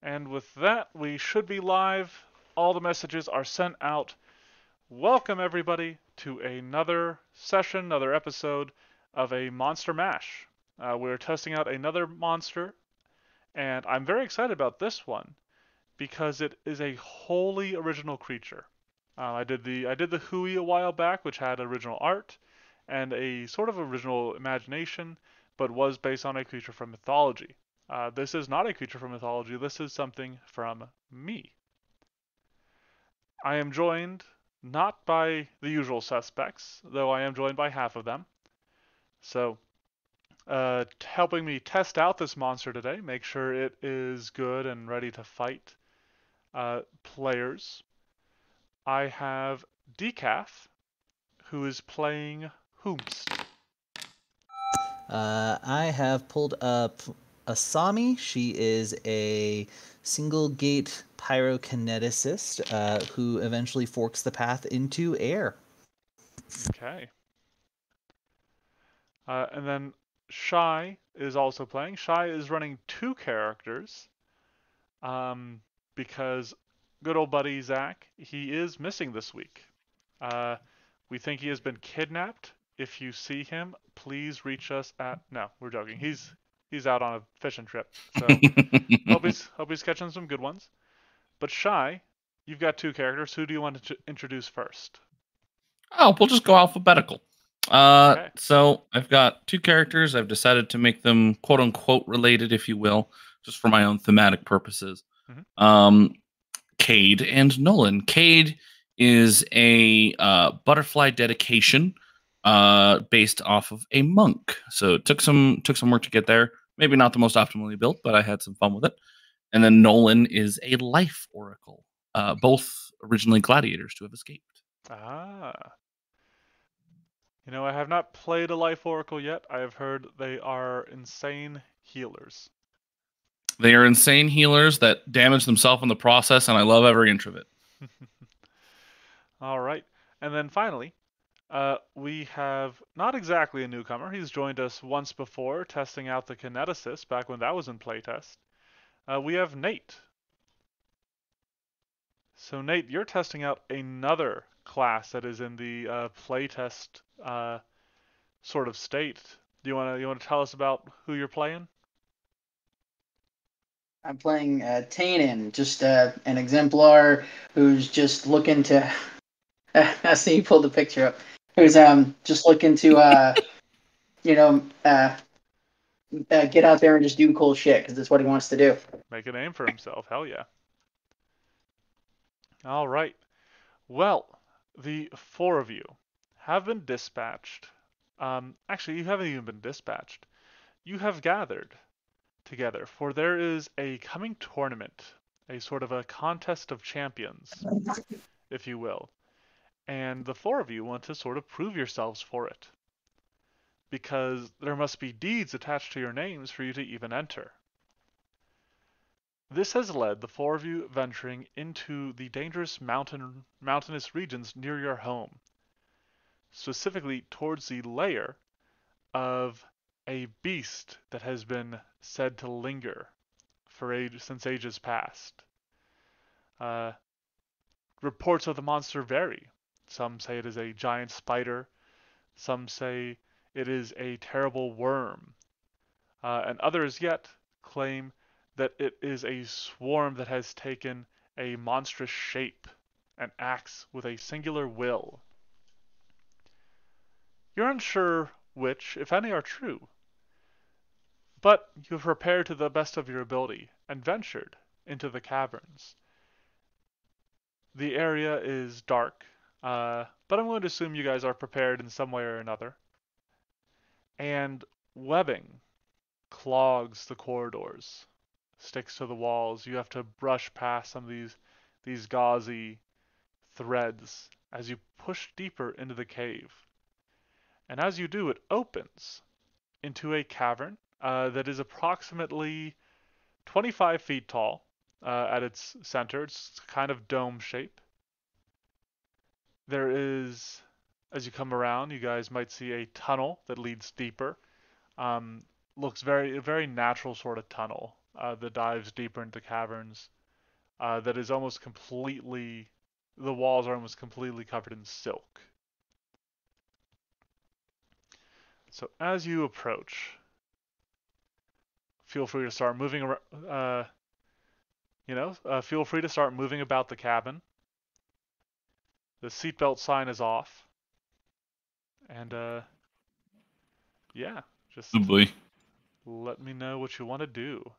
And with that, we should be live. All the messages are sent out. Welcome, everybody, to another session, another episode of a Monster Mash. We're testing out another monster, and I'm very excited about this one because it is a wholly original creature. I did the Hui a while back, which had original art and a sort of original imagination, but was based on a creature from mythology. This is not a creature from mythology. This is something from me. I am joined not by the usual suspects, though I am joined by half of them. So, helping me test out this monster today, make sure it is good and ready to fight players, I have Decaf, who is playing Hoomst. I have pulled up Asami. She is a single gate pyrokineticist who eventually forks the path into air. Okay. And then Shy is also playing. Shy is running two characters because good old buddy Zach, he is missing this week. Uh, we think he has been kidnapped. If you see him, please reach us at. No, we're joking. He's out on a fishing trip. So hope he's catching some good ones. But Shy, you've got two characters. Who do you want to introduce first? Oh, we'll just go alphabetical. Okay. So I've got two characters. I've decided to make them quote unquote related, if you will, just for my own thematic purposes. Cade and Nolan. Cade is a butterfly dedication based off of a monk. So it took some work to get there. Maybe not the most optimally built, but I had some fun with it. And then Nolan is a life oracle. Both originally gladiators to have escaped. Ah. You know, I have not played a Life Oracle yet. I have heard they are insane healers. They are insane healers that damage themselves in the process, and I love every inch of it. All right. And then finally, we have not exactly a newcomer. He's joined us once before, testing out the Kineticist back when that was in playtest. We have Nate. So Nate, you're testing out another class that is in the playtest sort of state. Do you want to tell us about who you're playing? I'm playing Tainen, just an exemplar who's just looking to. I see you pulled the picture up. Who's just looking to get out there and just do cool shit because that's what he wants to do. Make a name for himself. Hell yeah. All right. Well, the four of you have been dispatched. Actually, you haven't even been dispatched. You have gathered together, for there is a coming tournament, a sort of a contest of champions, if you will. And the four of you want to sort of prove yourselves for it. Because there must be deeds attached to your names for you to even enter. This has led the four of you venturing into the dangerous mountainous regions near your home, specifically towards the lair of a beast that has been said to linger since ages past. Uh, Reports of the monster vary. Some say it is a giant spider, some say it is a terrible worm, and others yet claim that it is a swarm that has taken a monstrous shape and acts with a singular will. You're unsure which, if any, are true, but you have prepared to the best of your ability and ventured into the caverns. The area is dark, but I'm going to assume you guys are prepared in some way or another. And webbing clogs the corridors, sticks to the walls. You have to brush past some of these gauzy threads as you push deeper into the cave. And as you do, it opens into a cavern that is approximately 25 feet tall, at its center. It's kind of dome shape. There is, as you come around, you guys might see a tunnel that leads deeper. Looks a very natural sort of tunnel that dives deeper into caverns. That is almost completely, the walls are almost completely covered in silk. So as you approach, feel free to start moving around. Feel free to start moving about the cabin. The seatbelt sign is off, and yeah, just Oh boy. let me know what you want to do.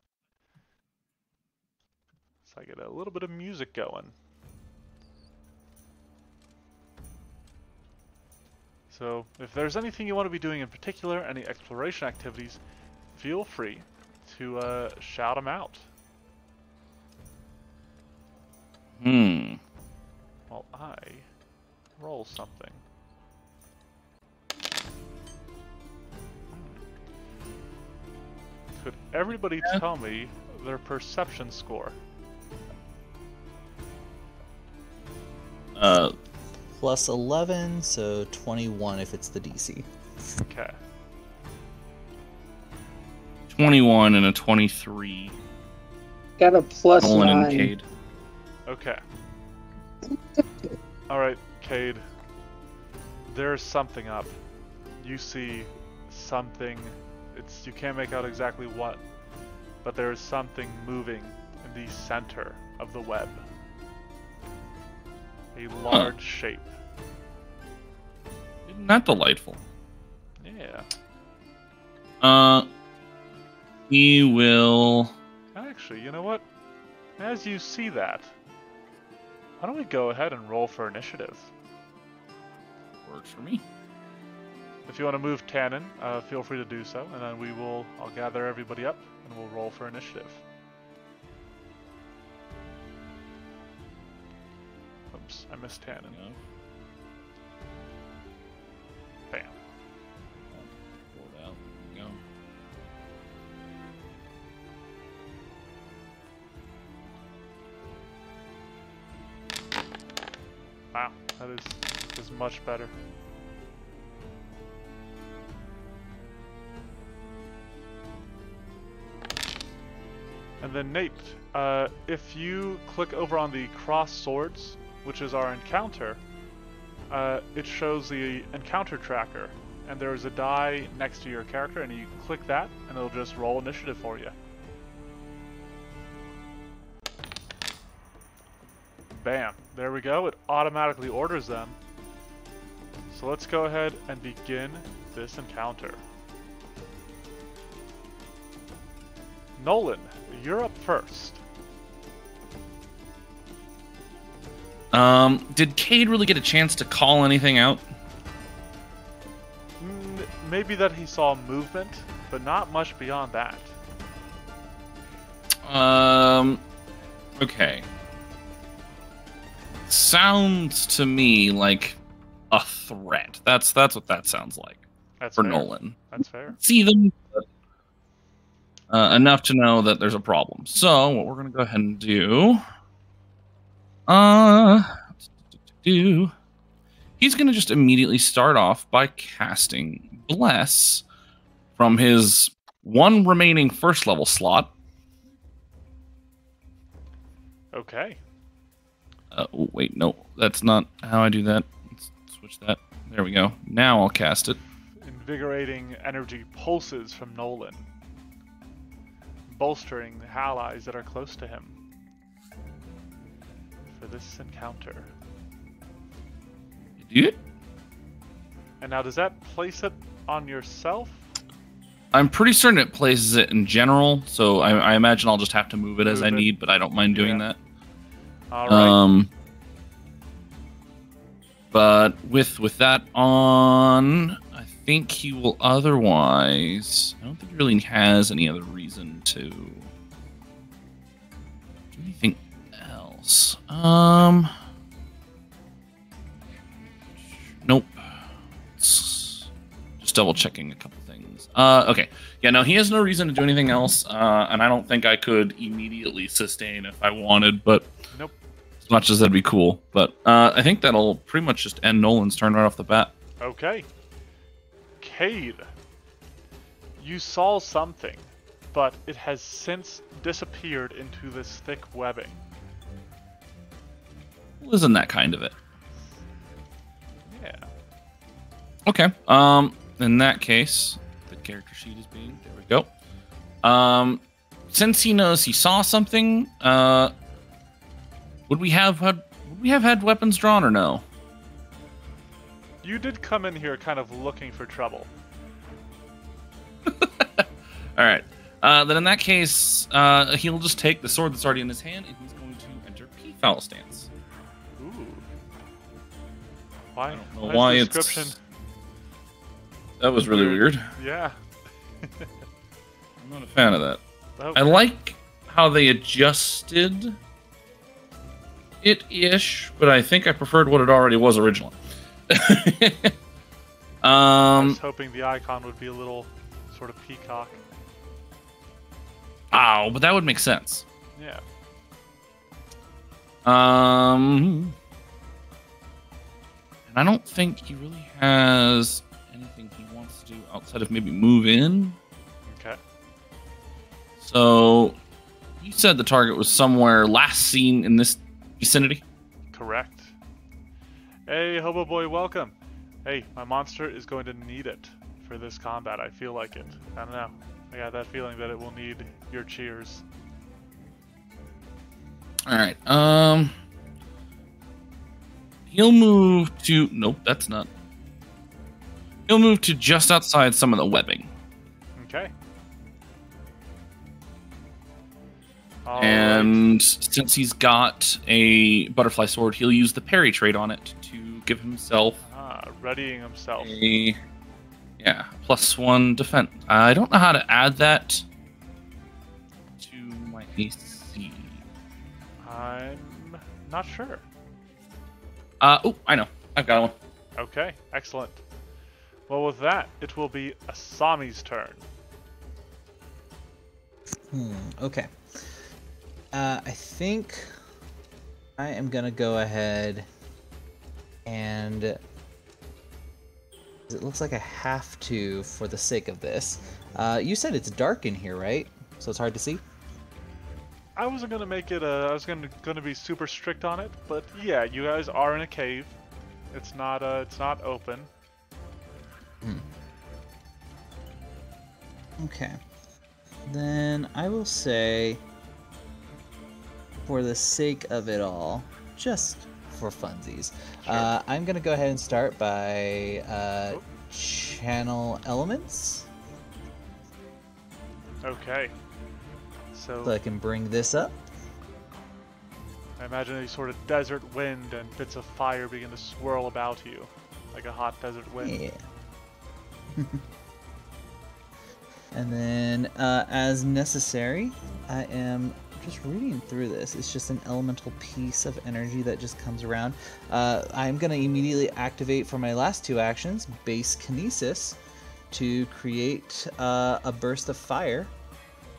So I get a little bit of music going. So if there's anything you want to be doing in particular, any exploration activities, feel free to shout them out. While I roll something. Could everybody tell me their perception score? Plus 11, so 21 if it's the DC. Okay. 21 and a 23. Got a plus Nolan and 9. Cade. Okay. Alright, Cade. There's something up. You see something. You can't make out exactly what, but there is something moving in the center of the web. A large shape. Isn't that delightful? Yeah. He will... Actually, you know what? As you see that, why don't we go ahead and roll for initiative? Works for me. If you want to move Tannen, feel free to do so, and then I'll gather everybody up, and we'll roll for initiative. Oops, I missed Tannen. Bam. Pull it out. There we go. Wow, that is much better. And then Nate, if you click over on the cross swords, which is our encounter, it shows the encounter tracker, and there is a die next to your character, and you click that, and it'll just roll initiative for you. Bam, there we go, it automatically orders them. So let's go ahead and begin this encounter. Nolan, you're up first. Did Cade really get a chance to call anything out? Maybe that he saw movement, but not much beyond that. Okay. Sounds to me like a threat. That's what that sounds like. That's for fair. Nolan. That's fair. See them, but, enough to know that there's a problem. So what we're gonna go ahead and do, he's gonna just immediately start off by casting Bless from his one remaining first level slot. Okay. Wait, no, that's not how I do that. Let's switch that. There we go. Now I'll cast it. Invigorating energy pulses from Nolan, bolstering the allies that are close to him for this encounter. You do it? And now, does that place it on yourself? I'm pretty certain it places it in general, so I imagine I'll just have to move it as I Move it. need, but I don't mind doing that. All right. But with that on, I think he will otherwise... I don't think he really has any other reason to do anything else. Nope. It's just double checking a couple things. Okay. Yeah, no, he has no reason to do anything else, and I don't think I could immediately sustain if I wanted, but Nope. as much as that'd be cool. But I think that'll pretty much just end Nolan's turn right off the bat. Okay. Cade, you saw something, but it has since disappeared into this thick webbing. Well, isn't that kind of it? Yeah. Okay. In that case, the character sheet is being. There we go. Since he knows he saw something, would we have had weapons drawn or no? You did come in here kind of looking for trouble. All right. Then in that case, he'll just take the sword that's already in his hand, and he's going to enter P-foul stance. Ooh. Why? I don't know why the it's. description? That was really weird. Yeah. I'm not a fan of that. Okay. I like how they adjusted it-ish, but I think I preferred what it already was originally. I was hoping the icon would be a little sort of peacock. Ow, but that would make sense. Yeah. And I don't think he really has anything he wants to do outside of maybe move in. Okay. So, you said the target was somewhere last seen in this vicinity? Correct. Hey, Hobo Boy, welcome. Hey, my monster is going to need it for this combat. I feel like it. I don't know. I got that feeling that it will need your cheers. Alright, he'll move to... Nope, that's not... He'll move to just outside some of the webbing. Okay. And since he's got a butterfly sword, he'll use the parry trait on it to give himself readying himself. a +1 defense. I don't know how to add that to my AC. I'm not sure. Oh, I know. I've got one. Okay, excellent. Well, with that, it will be Asami's turn. Okay. I think I am gonna go ahead and it looks like I have to for the sake of this. You said it's dark in here, right? So it's hard to see? I wasn't gonna make it I was gonna be super strict on it, but yeah, you guys are in a cave. It's not open. Okay. Then I will say, for the sake of it all, just for funsies, Sure. I'm gonna go ahead and start by channel elements, Okay. so So I can bring this up. I imagine a sort of desert wind and bits of fire begin to swirl about you, like a hot desert wind. Yeah. And then, as necessary, I am just reading through this. It's just an elemental piece of energy that just comes around. I'm going to immediately activate for my last two actions, base kinesis, to create a burst of fire.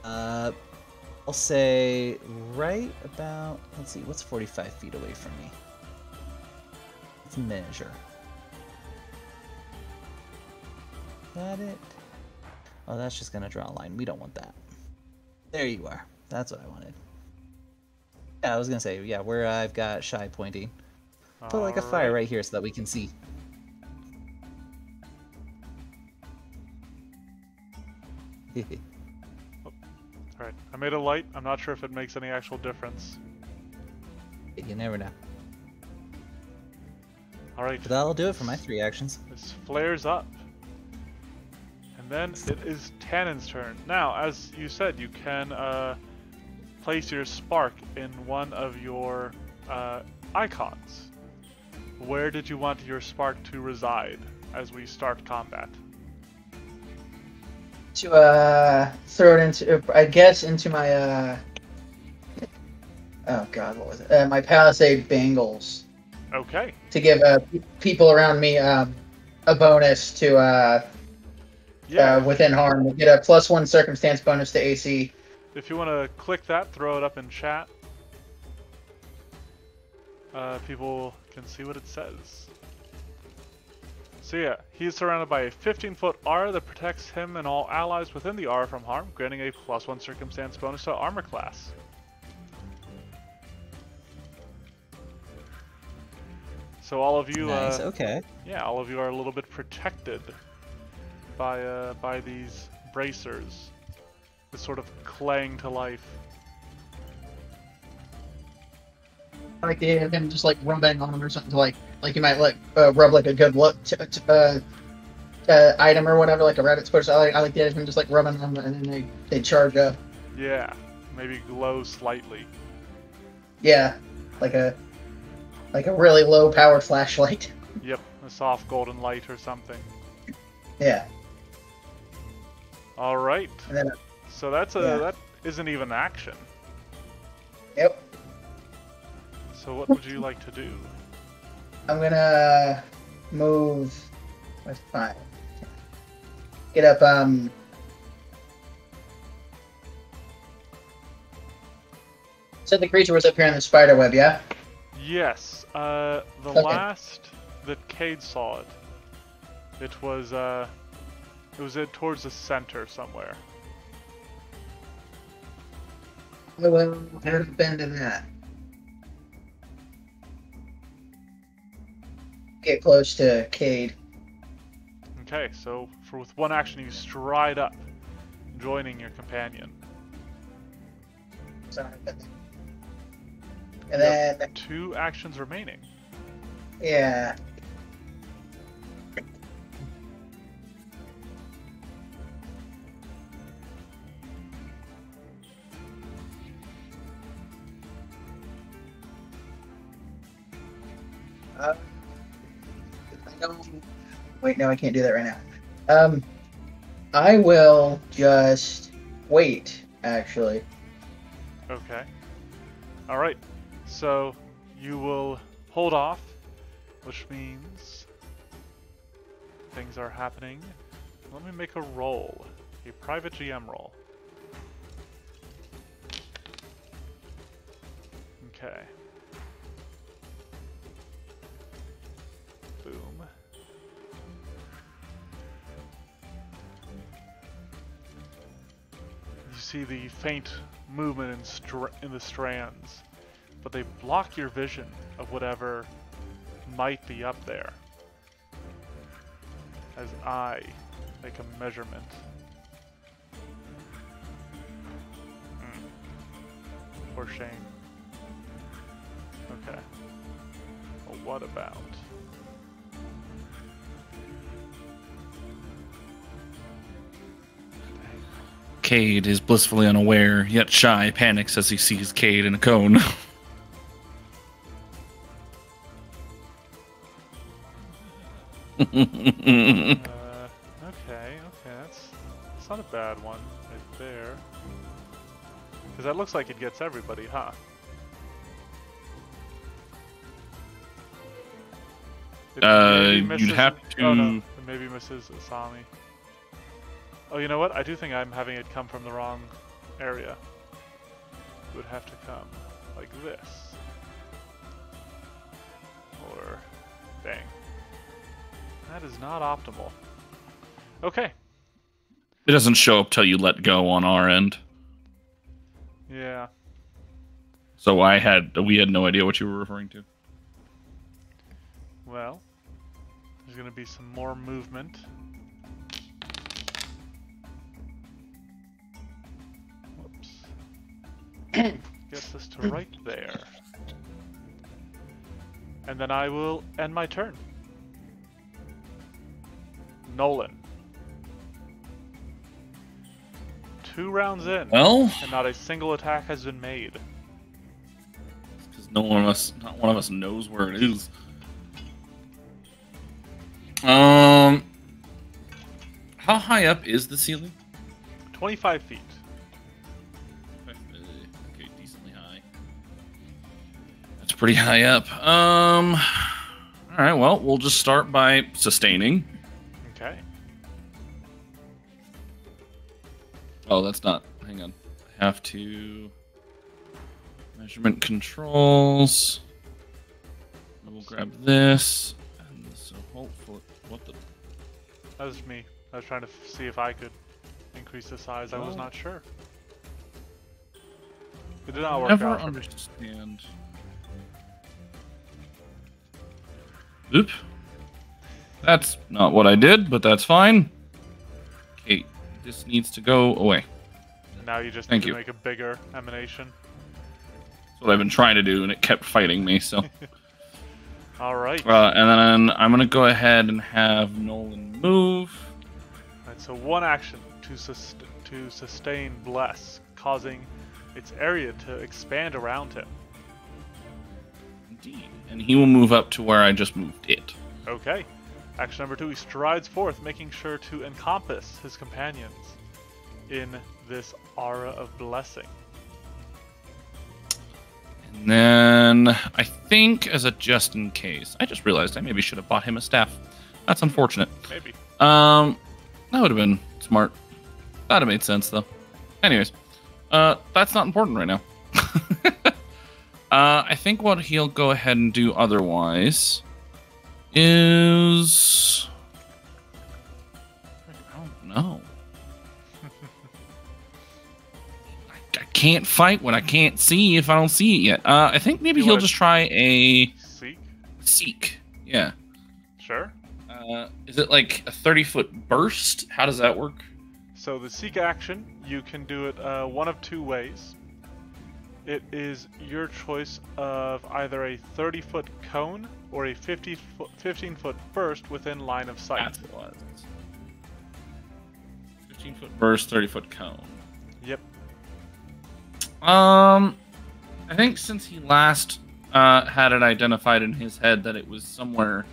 I'll say right about, let's see, what's 45 feet away from me? Let's measure. Got it? Oh, that's just going to draw a line. We don't want that. There you are. That's what I wanted. Yeah, I was going to say, yeah, where I've got Shy pointing. Put like a fire Alright. right here so that we can see. Alright, I made a light. I'm not sure if it makes any actual difference. You never know. Alright, But that'll do it for my three actions. this flares up. And then it is Tannen's turn. Now, as you said, you can place your spark in one of your icons. Where did you want your spark to reside as we start combat? To throw it into, I guess, into my oh god, what was it? My Palisade Bangles, Okay. to give people around me a bonus to Yeah. within harm. We get a +1 circumstance bonus to AC. If you want to click that, throw it up in chat. People can see what it says. So yeah, he is surrounded by a 15-foot aura that protects him and all allies within the aura from harm, granting a +1 circumstance bonus to armor class. So all of you, Nice. Okay. yeah, all of you are a little bit protected by these bracers, that sort of clang to life. I like the idea of him just like rubbing on them or something to like you might like rub like a good item or whatever, like a rabbit spurs. I like the idea of him just like rubbing them and then they charge up. Yeah, maybe glow slightly. Yeah, like a really low powered flashlight. Yep, a soft golden light or something. Yeah. All right. And then, So that's that isn't even action. yep. So what would you like to do? I'm gonna move. What's 5? Get up. So the creature was up here in the spider web, yeah? Yes. The Okay. last that Cade saw it, it was towards the center somewhere. I will have been to that. Get close to Cade. Okay, so with one action you stride up, joining your companion. Sorry, and then 2 actions remaining. yeah. I don't. Wait, no, I can't do that right now. I will just wait. Actually, Okay. All right. So you will hold off, which means things are happening. Let me make a roll, a private GM roll. Okay. Boom. You see the faint movement in the strands, but they block your vision of whatever might be up there. As I make a measurement. Poor Shane. Okay. Well, what about? Cade is blissfully unaware, yet shy, panics as he sees Cade in a cone. Okay, that's not a bad one right there. Because that looks like it gets everybody, huh? It maybe misses- you'd have to. Oh no, it maybe misses Asami. Oh, you know what? I do think I'm having it come from the wrong area. It would have to come like this. Or, dang. That is not optimal. Okay. It doesn't show up till you let go on our end. Yeah. So we had no idea what you were referring to. Well, there's going to be some more movement. Whoops. Gets us to right there. And then I will end my turn. Nolan. 2 rounds in, Well, and not a single attack has been made. because not one of us knows where it is. How high up is the ceiling? 25 feet. Okay, decently high. That's pretty high up. All right. Well, we'll just start by sustaining. Okay. Oh, that's not. Hang on. I have to. Measurement controls. We'll grab this. And so hopefully. What the? That was me. I was trying to see if I could increase the size. I was not sure. It did not work Never out for me. understand. Oop. That's not what I did, but that's fine. Okay, this needs to go away. Now you just Thank need you. to make a bigger emanation. That's what I've been trying to do, and it kept fighting me, so. Alright. And then I'm going to go ahead and have Nolan move. Right, so one action to sustain Bless, causing its area to expand around him. Indeed. And he will move up to where I just moved it. Okay. Action number 2, he strides forth, making sure to encompass his companions in this aura of blessing. And then I think, as a just in case, I just realized I maybe should have bought him a staff. That's unfortunate. Maybe. That would have been smart. That'd have made sense, though. Anyways, that's not important right now. I think what he'll go ahead and do otherwise is... I don't know. I can't fight what I can't see if I don't see it yet. I think maybe he'll just try a... Seek. Yeah. Sure. Is it like a 30-foot burst? How does that work? So the Seek action, you can do it one of two ways. It is your choice of either a 30-foot cone or a 15-foot burst within line of sight. That's what it was. 15-foot burst, 30-foot cone. Yep. I think since he last had it identified in his head that it was somewhere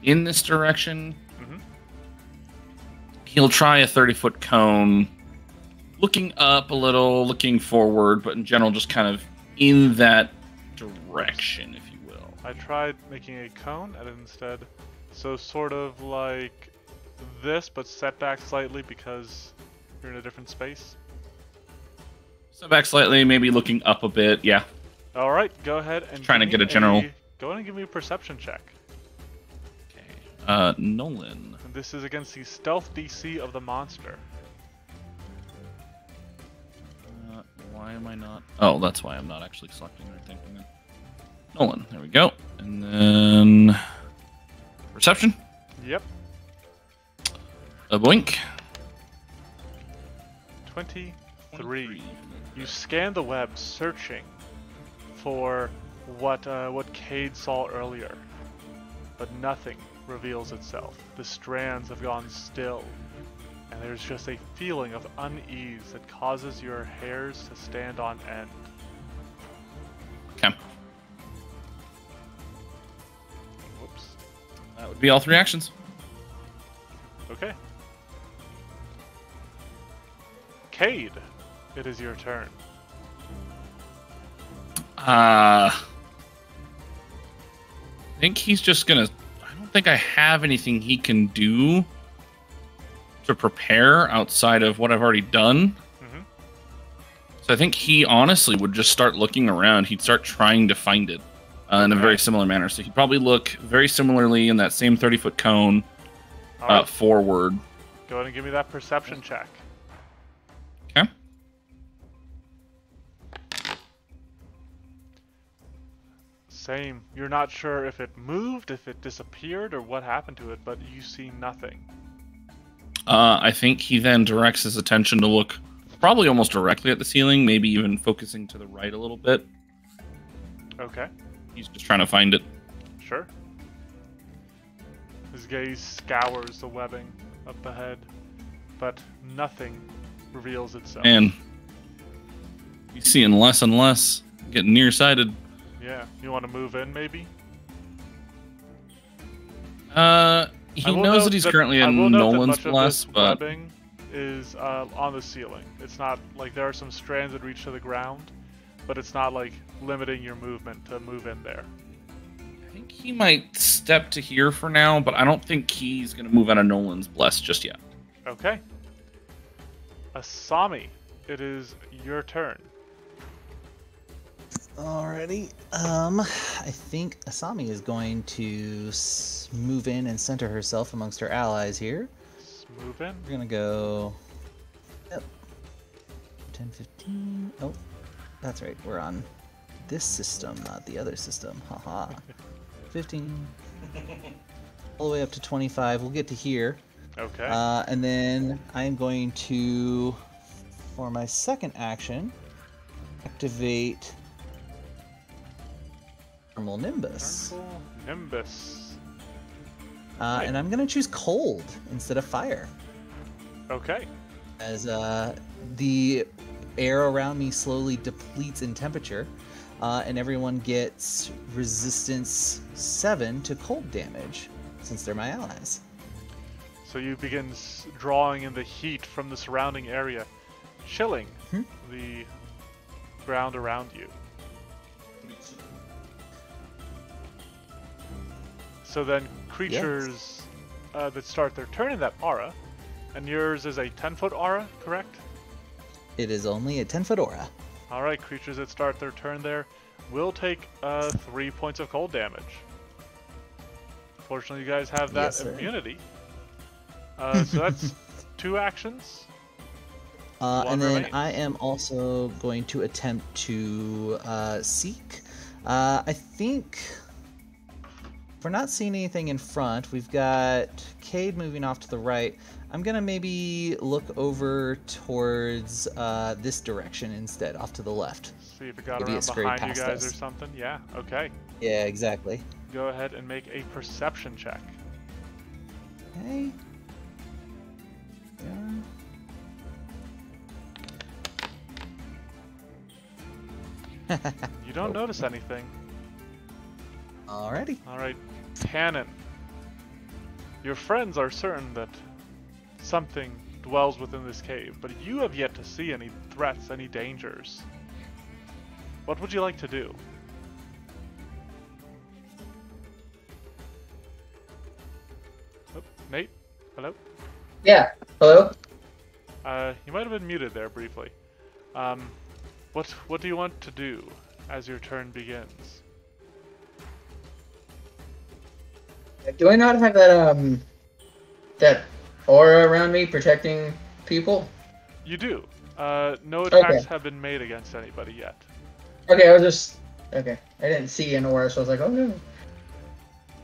in this direction, he'll try a 30-foot cone, looking up a little, looking forward, but in general just kind of in that direction, if you will. I tried making a cone and instead, so sort of like this, but set back slightly because you're in a different space. Step back slightly, maybe looking up a bit, yeah. All right, go ahead and Trying to get a general. Go ahead and give me a perception check. Okay. Nolan. And this is against the stealth DC of the monster. Why am I not? Oh, that's why I'm not actually selecting anything. Nolan, there we go. And then perception. Yep. A blink. 23. You scan the web, searching for what Cade saw earlier, but nothing reveals itself. The strands have gone still, and there's just a feeling of unease that causes your hairs to stand on end. Okay. Whoops. That would be all 3 actions. Okay. Cade, it is your turn. I think he's just gonna... I don't think I have anything he can do to prepare outside of what I've already done. So I think he honestly would just start looking around. He'd start trying to find it in a very similar manner. So he'd probably look very similarly in that same 30-foot cone Right. forward. Go ahead and give me that perception check. Okay. Same. You're not sure if it moved, if it disappeared, or what happened to it, but you see nothing. I think he then directs his attention to look probably almost directly at the ceiling, maybe even focusing to the right a little bit. Okay. He's just trying to find it. Sure. His gaze scours the webbing up ahead, but nothing reveals itself. Man, he's seeing less and less, getting nearsighted. Yeah. You want to move in, maybe? He knows that he's currently in Nolan's bless, but webbing is on the ceiling. It's not like there are some strands that reach to the ground, but it's not like limiting your movement to move in there. I think he might step to here for now, but I don't think he's going to move out of Nolan's bless just yet. Okay. Asami, it is your turn. Alrighty. I think Asami is going to move in and center herself amongst her allies here. Move in. We're gonna go. Yep. 10, 15. Oh, that's right. We're on this system, not the other system. Haha. 15. All the way up to 25. We'll get to here. Okay. And then I am going to, for my second action, activate Thermal Nimbus. Thermal Nimbus. And I'm going to choose cold instead of fire. Okay. As the air around me slowly depletes in temperature, and everyone gets resistance 7 to cold damage, since they're my allies. So you begin drawing in the heat from the surrounding area, chilling the ground around you. So then creatures that start their turn in that aura, and yours is a 10-foot aura, correct? It is only a 10-foot aura. Alright, creatures that start their turn there will take 3 points of cold damage. Fortunately, you guys have that Yes, sir. immunity. So that's 2 actions. And then remains. I am also going to attempt to seek. I think if we're not seeing anything in front, we've got Cade moving off to the right. I'm gonna maybe look over towards this direction instead, off to the left. See if it got Maybe it around scurried behind you past guys us. or something. Yeah, okay. Yeah, exactly. Go ahead and make a perception check. Okay. Yeah. You don't notice anything. Alrighty. Alright, Cannon. Your friends are certain that something dwells within this cave, but you have yet to see any threats, any dangers. What would you like to do? Oh, Nate? Hello? Yeah. Hello? You might have been muted there briefly. What do you want to do as your turn begins? Do I not have that that aura around me protecting people? You do. No attacks have been made against anybody yet. Okay, I was just okay. I didn't see an aura, so I was like, oh no.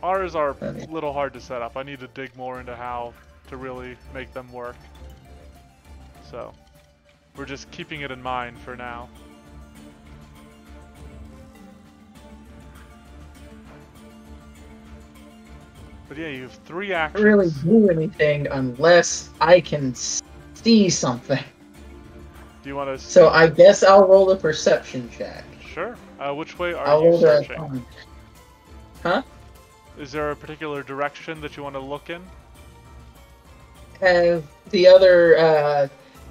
Ours are a Okay. little hard to set up. I need to dig more into how to really make them work. So, we're just keeping it in mind for now. But yeah, you have 3 I actions. don't really do anything unless I can see something. Do you want to? So I guess I'll roll a perception check. Sure. Which way are I'll you roll searching? Huh? Is there a particular direction that you want to look in? Have the other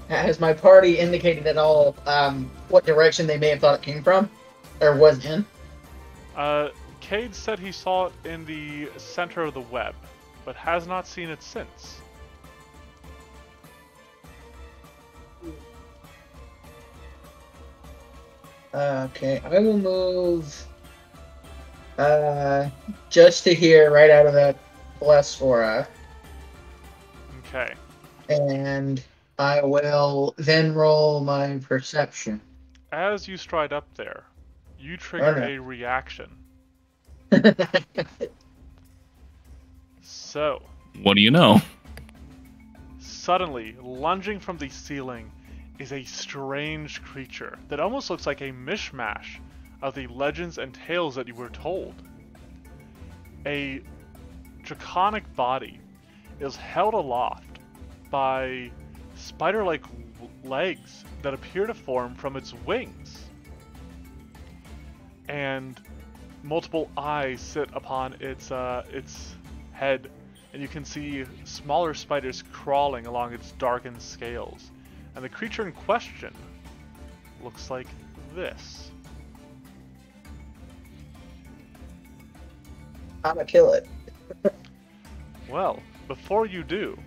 has my party indicated at all what direction they may have thought it came from, or was in? Cade said he saw it in the center of the web, but has not seen it since. Okay, I will move just to here, right out of that blessed aura, Okay. and I will then roll my perception. As you stride up there, you trigger Okay. a reaction. So, What do you know? suddenly, lunging from the ceiling is a strange creature that almost looks like a mishmash of the legends and tales that you were told. A draconic body is held aloft by spider-like legs that appear to form from its wings. And multiple eyes sit upon its head, and you can see smaller spiders crawling along its darkened scales. And the creature in question looks like this. I'm gonna kill it. Well, before you do,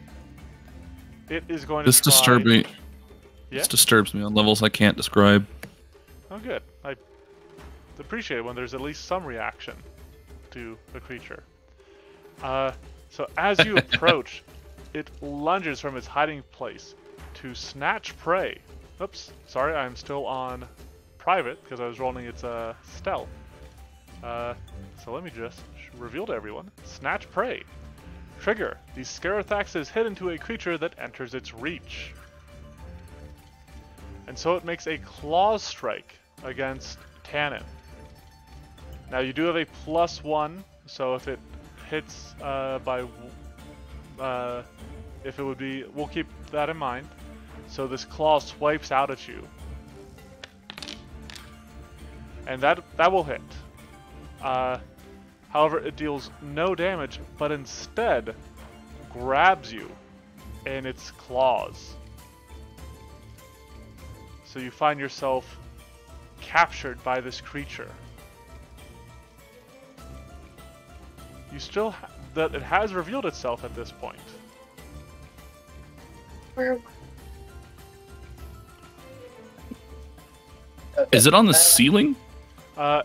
it is going This to try... disturbing. Yeah? This disturbs me on levels I can't describe. Oh, good. I appreciate it when there's at least some reaction to the creature. So as you approach, it lunges from its hiding place to snatch prey. Oops, sorry, I'm still on private because I was rolling its stealth. So let me just reveal to everyone. Snatch prey. Trigger. The Scarathax is hit into a creature that enters its reach. And so it makes a claw strike against Tannin. Now you do have a +1, so if it hits if it would be, we'll keep that in mind. So this claw swipes out at you. And that will hit. However, it deals no damage, but instead grabs you in its claws. So you find yourself captured by this creature. You still that it has revealed itself at this point. Where? Is it on the ceiling? Yeah.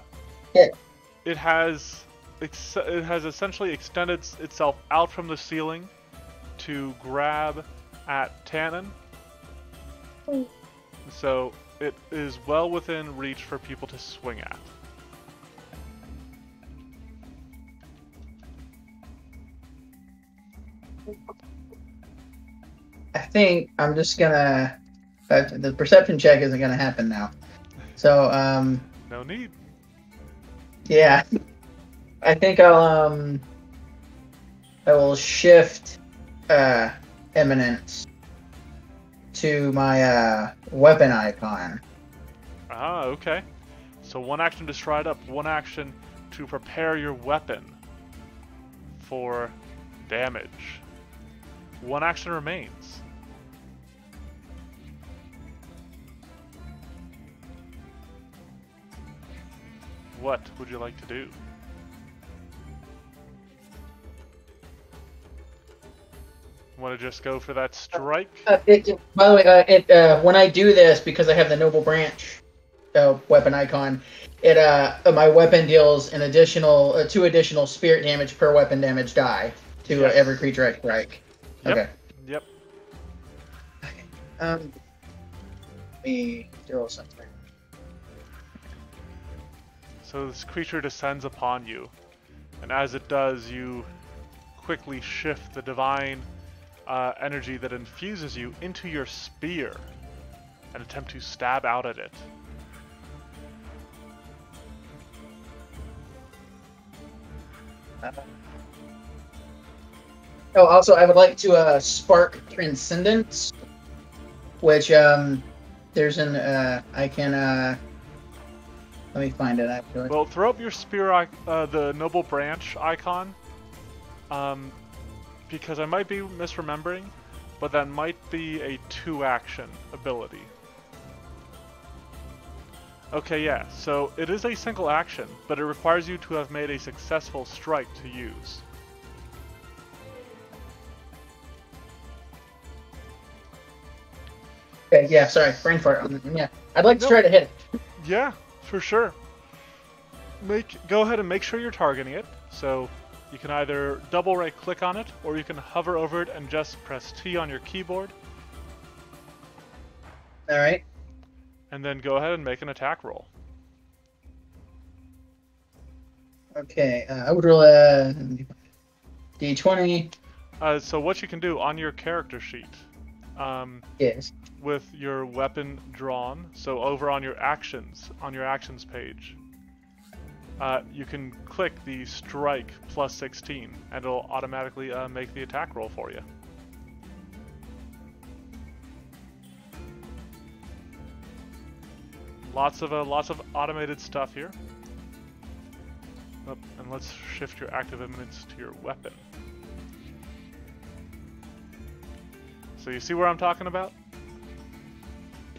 It has essentially extended itself out from the ceiling to grab at Tannin. So it is well within reach for people to swing at. I think I'm just gonna. The perception check isn't gonna happen now. So No need. yeah, I think I will shift eminence to my weapon icon. Ah, okay. So one action to stride up, one action to prepare your weapon for damage. One action remains. What would you like to do? Want to just go for that strike? By the way, when I do this, because I have the Noble Branch weapon icon, my weapon deals an additional 2 additional spirit damage per weapon damage die to Yes. every creature I strike. Yep. Okay. Yep. Let me throw something. So this creature descends upon you, and as it does, you quickly shift the divine energy that infuses you into your spear and attempt to stab out at it. Oh, also, I would like to spark Transcendence, which there's an I can let me find it actually. Well, throw up your spear, the Noble Branch icon, because I might be misremembering, but that might be a 2-action ability. Okay, yeah, so it is a single action, but it requires you to have made a successful strike to use. Okay, yeah, sorry, brain fart. Yeah, I'd like to try to hit it. Yeah, for sure. Go ahead and make sure you're targeting it. So you can either double right click on it, or you can hover over it and just press T on your keyboard. All right. And then go ahead and make an attack roll. Okay, I would roll a d20. So what you can do on your character sheet, Yes. with your weapon drawn, so over on your actions page, you can click the strike +16, and it'll automatically make the attack roll for you. Lots of automated stuff here. Oh, and let's shift your active eminence to your weapon. So you see where I'm talking about?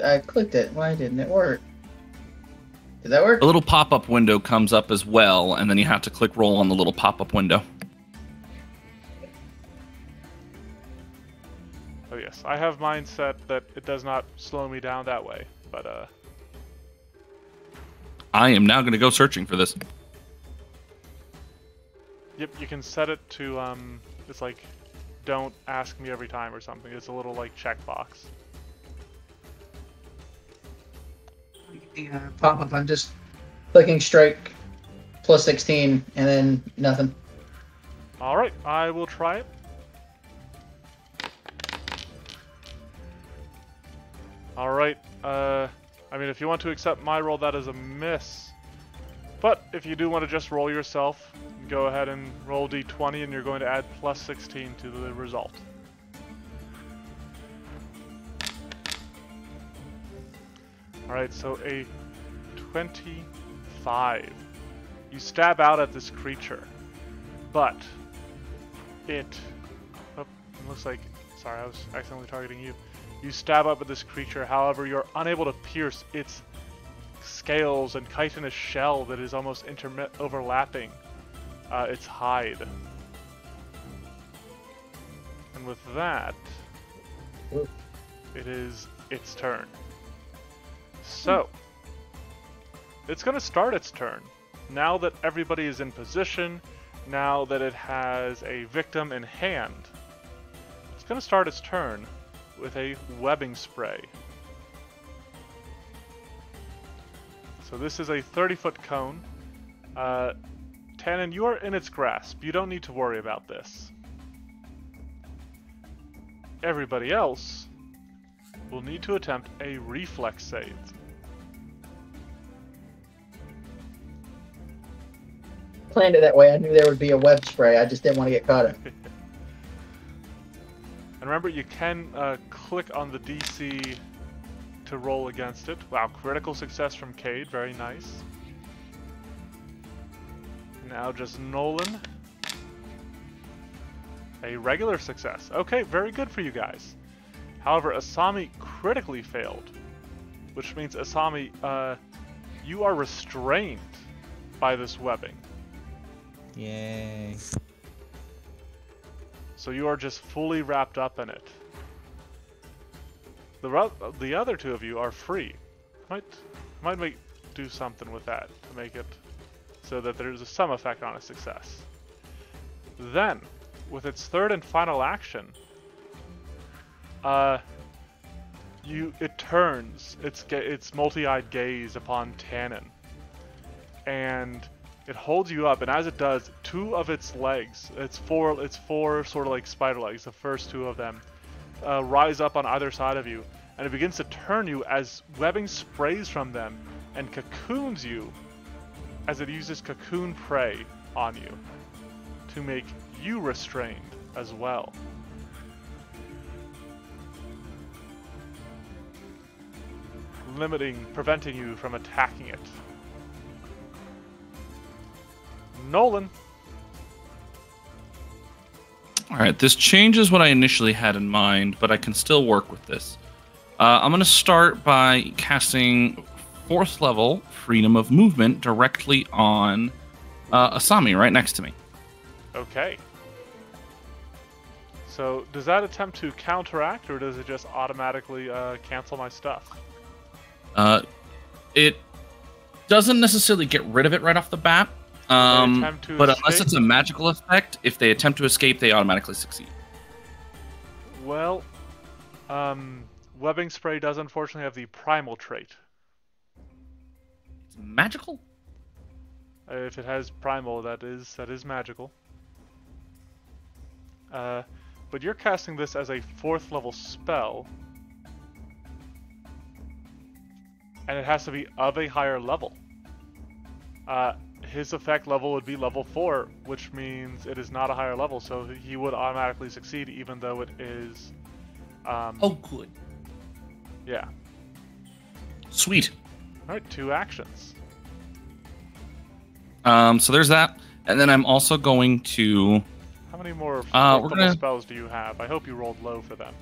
I clicked it. Why didn't it work? Did that work? A little pop-up window comes up as well, and then you have to click roll on the little pop-up window. Oh yeah, radius. I have mine set that it does not slow me down that way, but I am now going to go searching for this. yep, you can set it to it's like don't ask me every time or something. It's a little like checkbox. Pop up. I'm just clicking strike plus 16 and then nothing. All right, I will try it. All right. I mean, if you want to accept my roll, that is a miss. But if you do want to just roll yourself, go ahead and roll d20, and you're going to add plus 16 to the result. All right, so a 25. You stab out at this creature, but it looks like, sorry, I was accidentally targeting you. You stab up at this creature, however, you're unable to pierce its scales and chitinous shell that is almost overlapping its hide. And with that, it is its turn. So, it's going to start its turn. Now that everybody is in position, now that it has a victim in hand, it's going to start its turn with a webbing spray. So this is a 30-foot cone. Tannen, you are in its grasp. You don't need to worry about this. Everybody else will need to attempt a reflex save. Planned it that way. I knew there would be a web spray. I just didn't want to get caught in. And remember, you can click on the DC to roll against it. Wow, critical success from Cade. Very nice. Now just Nolan. A regular success. Okay, very good for you guys. However, Asami critically failed, which means, Asami, you are restrained by this webbing. Yay. So you are just fully wrapped up in it. The other two of you are free. Might do something with that to make it so that there's some effect on a success. Then, with its third and final action, it turns its multi-eyed gaze upon Tannen, and it holds you up, and as it does, two of its legs, its four sort of like spider legs, the first two of them, rise up on either side of you, and it begins to turn you as webbing sprays from them and cocoons you as it uses cocoon prey on you to make you restrained as well. Preventing you from attacking it. Nolan. Alright, this changes what I initially had in mind, but I can still work with this. I'm going to start by casting 4th level Freedom of Movement directly on Asami, right next to me. Okay. So, does that attempt to counteract, or does it just automatically cancel my stuff? It doesn't necessarily get rid of it right off the bat. But unless it's a magical effect, if they attempt to escape, they automatically succeed. Well, webbing spray does unfortunately have the primal trait. It's magical? If it has primal, that is magical. But you're casting this as a 4th level spell, and it has to be of a higher level. His effect level would be level 4, which means it is not a higher level, so he would automatically succeed even though it is... oh, good. Yeah. Sweet. Alright, 2 actions. So there's that. And then I'm also going to... How many more gonna... spells do you have? I hope you rolled low for them.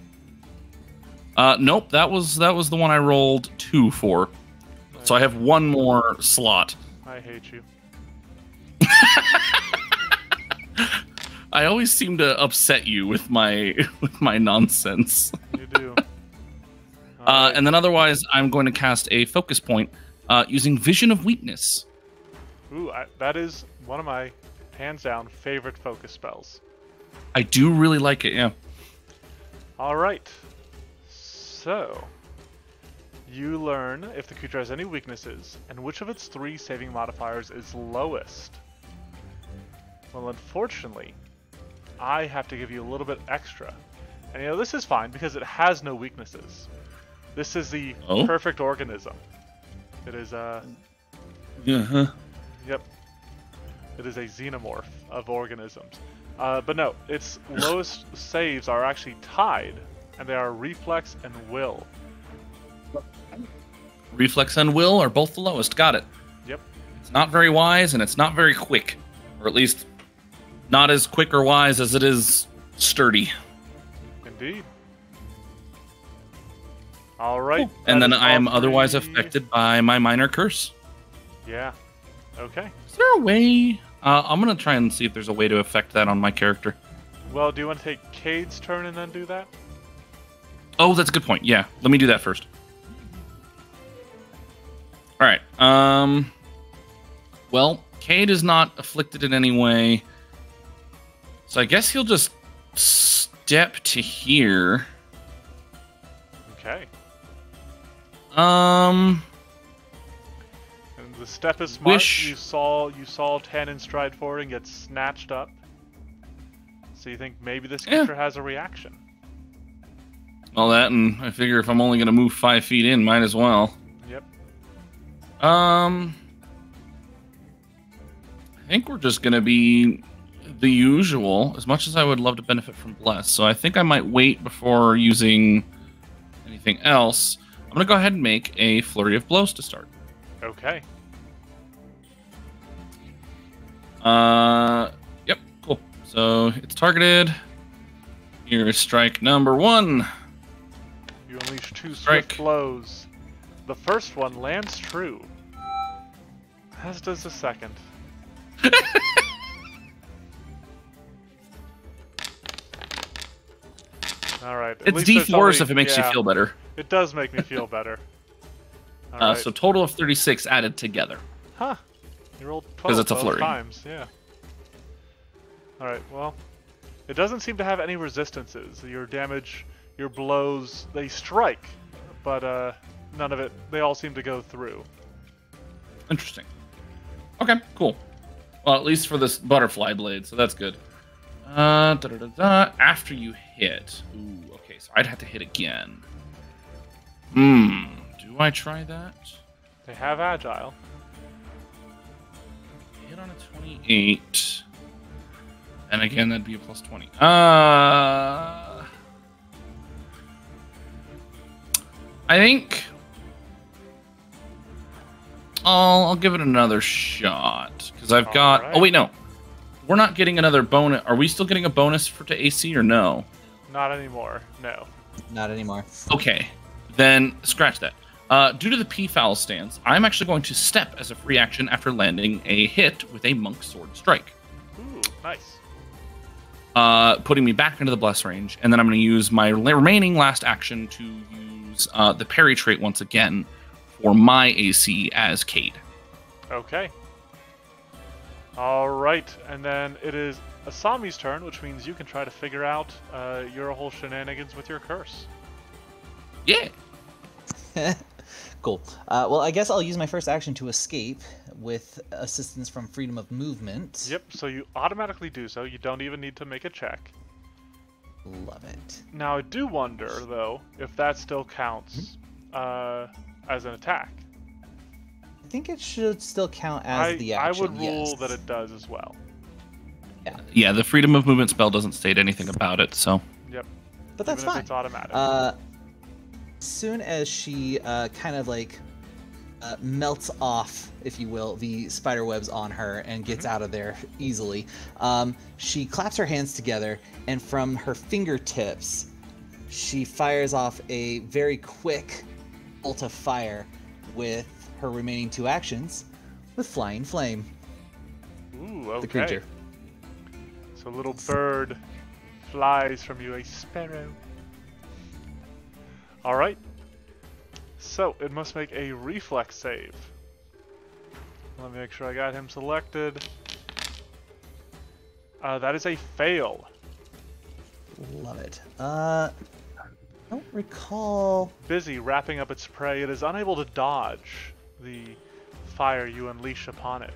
Nope, that was the one I rolled 2 for. So I have 1 more slot. I hate you. I always seem to upset you with my nonsense. You All right. And then otherwise, I'm going to cast a focus point using Vision of Weakness. Ooh, that is one of my hands down favorite focus spells. I do really like it, yeah. All right. So, you learn if the creature has any weaknesses and which of its 3 saving modifiers is lowest. Well, unfortunately, I have to give you a little bit extra. And you know, this is fine because it has no weaknesses. This is the perfect organism. It is Uh-huh. Yep. It is a xenomorph of organisms. But no, its lowest saves are actually tied, and they are Reflex and Will. Reflex and Will are both the lowest. Got it. Yep. It's not very wise, and it's not very quick. Or at least, not as quick or wise as it is sturdy. Indeed. All right. And then that is I am all otherwise 3. affected by my minor curse. Yeah. Okay. Is there a way? I'm going to try and see if there's a way to affect that on my character. Well, do you want to take Cade's turn and then do that? Oh, that's a good point. Yeah, let me do that first. All right. Well, Cade is not afflicted in any way, so I guess he'll just step to here. Okay. Um. And the step is smart. Wish- You saw Tannen stride forward and get snatched up. So you think maybe this creature has a reaction? All that, and I figure if I'm only going to move 5 feet in, might as well. Yep. I think we're just going to be the usual, as much as I would love to benefit from Bless. So I think I might wait before using anything else. I'm going to go ahead and make a Flurry of Blows to start. Okay. Yep, cool. So it's targeted. Here is strike number 1. You unleash 2 Strike. swift blows. The first one lands true. As does the second. Alright. It's D4s if it makes you feel better. It does make me feel better. Alright. So total of 36 added together. Huh. You rolled 12 'Cause it's a both flurry. times, yeah. Alright, well. It doesn't seem to have any resistances. Your damage, your blows, they strike. But none of it, they all seem to go through. Interesting. Okay, cool. Well, at least for this butterfly blade, so that's good. After you hit. Ooh, okay, so I'd have to hit again. Do I try that? They have agile. Hit on a 28. And again, that'd be a plus 20. I think I'll give it another shot because I've got. Alright. Oh wait, no, we're not getting another bonus. Are we still getting a bonus to AC or no? Not anymore, no. Not anymore. Okay, then scratch that. Due to the P-foul stance, I'm actually going to step as a free action after landing a hit with a monk sword strike. Ooh, nice. Putting me back into the bless range, and then I'm going to use my remaining last action to use the parry trait once again for my AC as Cade. Okay. Alright, and then it is Asami's turn, which means you can try to figure out your whole shenanigans with your curse. Yeah. Cool. Well, I guess I'll use my first action to escape with assistance from freedom of movement. Yep, so you automatically do so. You don't even need to make a check. Love it. Now, I do wonder, though, if that still counts as an attack. I think it should still count as the action. I would rule yes. that it does as well. Yeah, the freedom of movement spell doesn't state anything about it, so. Yep. But that's Even if fine. it's automatic. As soon as she kind of like melts off, if you will, the spider webs on her and gets out of there easily, she claps her hands together, and from her fingertips, she fires off a very quick bolt of fire with her remaining 2 actions with Flying Flame. Ooh, okay. The creature. So a little bird flies from you, a sparrow. Alright. So it must make a reflex save. Let me make sure I got him selected. That is a fail. Love it. I don't recall. Busy wrapping up its prey, it is unable to dodge the fire you unleash upon it.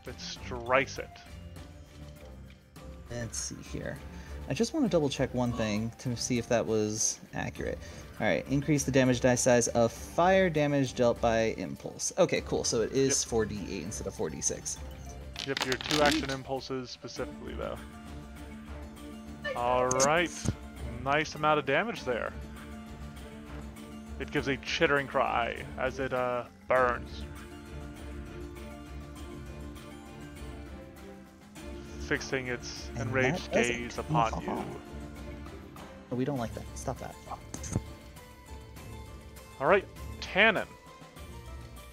It strikes it. Let's see here. I just want to double check one thing to see if that was accurate. Alright, increase the damage die size of fire damage dealt by impulse. Okay, cool. So it is 4d8 instead of 4d6. Yep, your 2 action impulses specifically, though. Alright. Nice amount of damage there. It gives a chittering cry as it burns. Fixing its And enraged that does it. gaze upon you. Oh, we don't like that. Stop that. Alright, Tannen.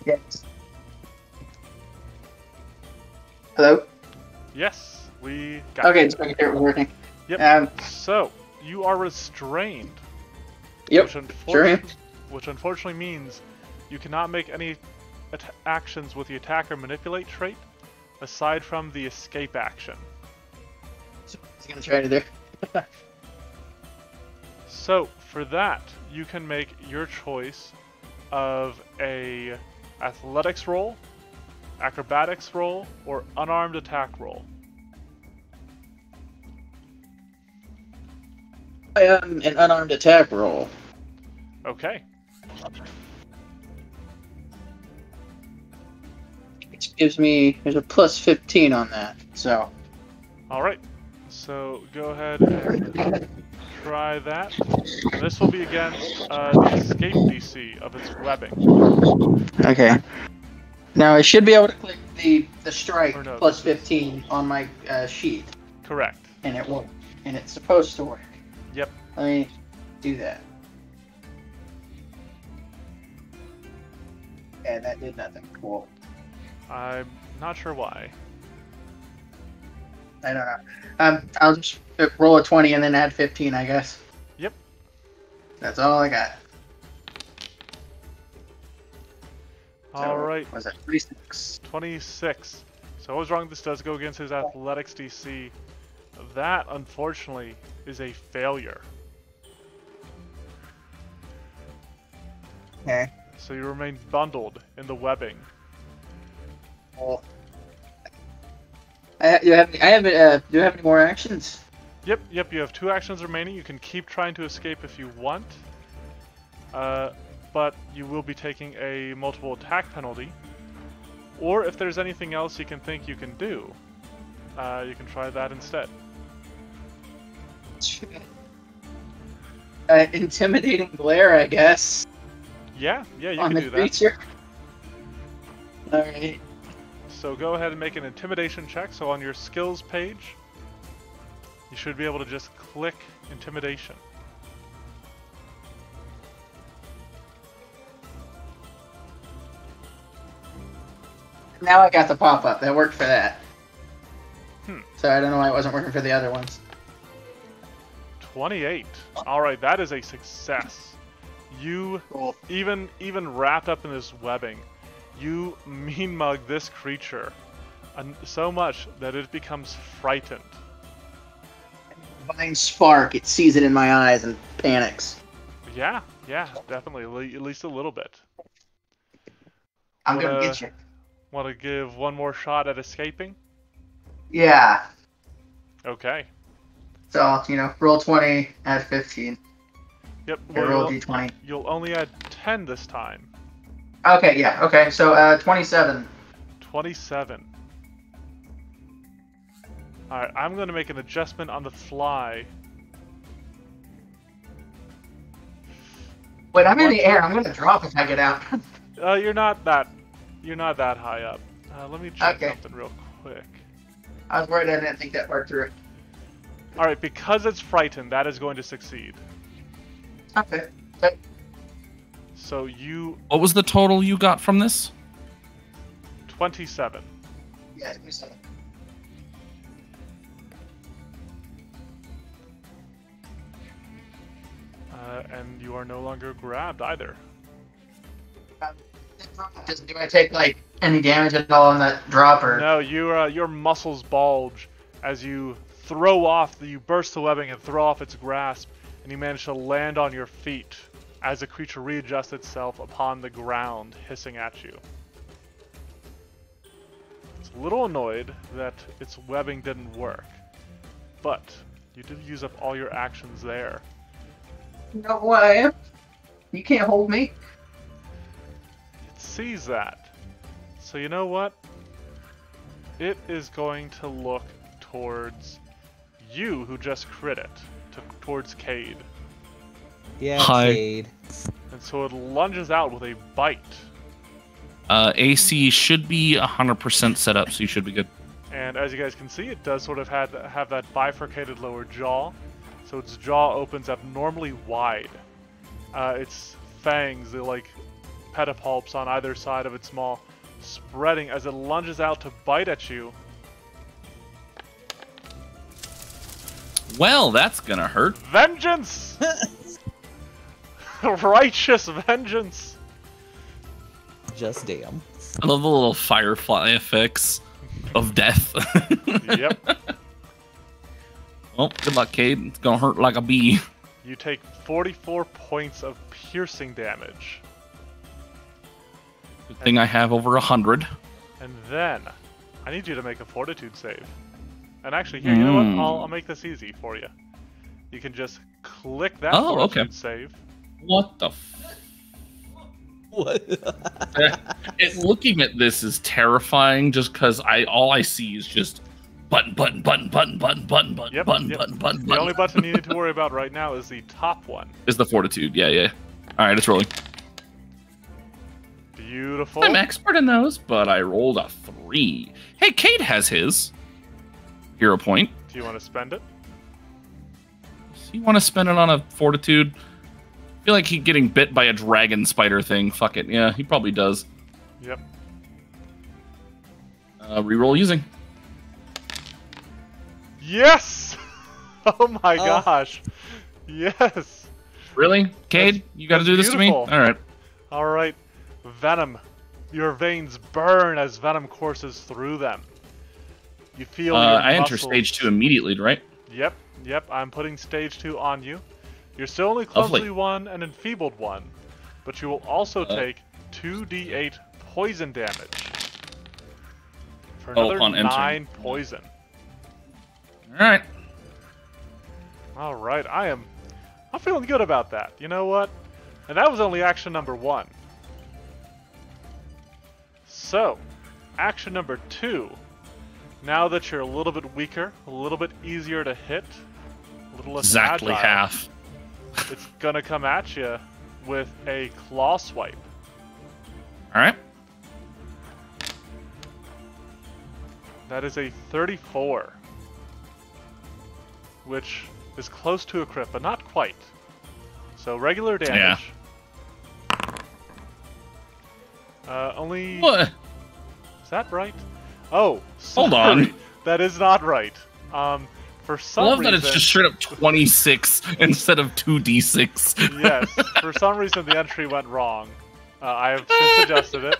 Yes. Hello? Yes, we got Okay, you. just making sure it was working. Yep. So, you are restrained. Yep, Which unfortunately means you cannot make any actions with the attack or manipulate trait, aside from the escape action. So what's he gonna try to do? So, for that, you can make your choice of a athletics roll, acrobatics roll, or unarmed attack roll. I am an unarmed attack roll. Okay. Which gives me, there's a plus 15 on that, so. Alright. So, go ahead and try that. And this will be against the escape DC of its webbing. Okay. Now I should be able to click the strike Or no, plus this is- 15 on my sheet, Correct. and it won't. And it's supposed to work. Yep. Let me do that. Yeah, that did nothing. Cool. I'm not sure why. I don't know. I'll just roll a 20 and then add 15, I guess. Yep. That's all I got. Alright. Was that 36? 26. So I was wrong. This does go against his athletics DC. That, unfortunately, is a failure. Okay. So you remain bundled in the webbing. Well, do you have any more actions? Yep, you have 2 actions remaining. You can keep trying to escape if you want. But you will be taking a multiple attack penalty. Or if there's anything else you can think you can do, you can try that instead. Intimidating glare, I guess. Yeah, you on can the do that. creature. All right. So go ahead and make an intimidation check. So on your skills page, you should be able to just click intimidation. Now I got the pop-up. That worked for that. Hmm. So I don't know why it wasn't working for the other ones. 28. Alright, that is a success. You, Cool. even wrapped up in this webbing, you mean mug this creature so much that it becomes frightened. Divine spark. It sees it in my eyes and panics. Yeah, definitely. At least a little bit. I'm gonna get you. Want to give one more shot at escaping? Yeah. Okay. So, roll 20, add 15. Yep. Okay, roll d20. You'll only add 10 this time. Okay, yeah, okay. So, 27. 27. Alright, I'm going to make an adjustment on the fly. Wait, I'm in the air. I'm gonna drop if I get out. You're not that high up. Let me check Okay. something real quick. I was worried I didn't think that worked through. Alright, because it's frightened, that is going to succeed. Okay. So you... What was the total you got from this? 27. Yeah, 27. And you are no longer grabbed either. Do I take like any damage at all on that drop, or No, your muscles bulge as you you burst the webbing and throw off its grasp, and you manage to land on your feet as the creature readjusts itself upon the ground, hissing at you. It's a little annoyed that its webbing didn't work, but you did use up all your actions there. No way. You can't hold me. It sees that. So you know what? It is going to look towards you who just crit it, towards Cade. Yeah, Hi. Cade. And so it lunges out with a bite. AC should be 100% set up, so you should be good. And as you guys can see, it does sort of have that bifurcated lower jaw. So its jaw opens abnormally wide. Its fangs, they're like pedipalps on either side of its maw, spreading as it lunges out to bite at you. Well, that's gonna hurt. Vengeance! Righteous vengeance! Just damn. I love the little firefly effects of death. Yep. Well, good luck, Cade. It's gonna hurt like a bee. You take 44 points of piercing damage. Good thing I have over 100. And then, I need you to make a fortitude save. And actually, here, you know what? I'll make this easy for you. You can just click that fortitude save. What the What? Looking at this is terrifying just because all I see is just button. Yep. The only button you need to worry about right now is the top one. Is the fortitude. Yeah. Alright, it's rolling. Beautiful. I'm expert in those, but I rolled a 3. Hey, Cade has his. Hero point. Do you want to spend it? Does he want to spend it on a fortitude? I feel like he's getting bit by a dragon spider thing. Fuck it. Yeah, he probably does. Yep. Reroll using. Yes! Oh my gosh. Yes. Really? Cade, you got to do this to me? beautiful. All right. All right. Venom. Your veins burn as venom courses through them. You feel your I enter muscles- stage 2 immediately, right? Yep. I'm putting stage 2 on you. You're still only clumsily Lovely. 1 and enfeebled 1, but you will also take 2d8 poison damage for another upon entering. 9 poison. All right. All right, I'm feeling good about that. You know what? And that was only action number 1. So, action number 2. Now that you're a little bit weaker, a little bit easier to hit, a little less Exactly agile, half. it's gonna come at you with a claw swipe. All right. That is a 34, which is close to a crit, but not quite. So regular damage. Only. What? Is that right? Oh, Hold sorry. on. That is not right. For I some love reason, that it's just straight up 26 instead of 2d6. yes. For some reason, the entry went wrong. I have since adjusted it.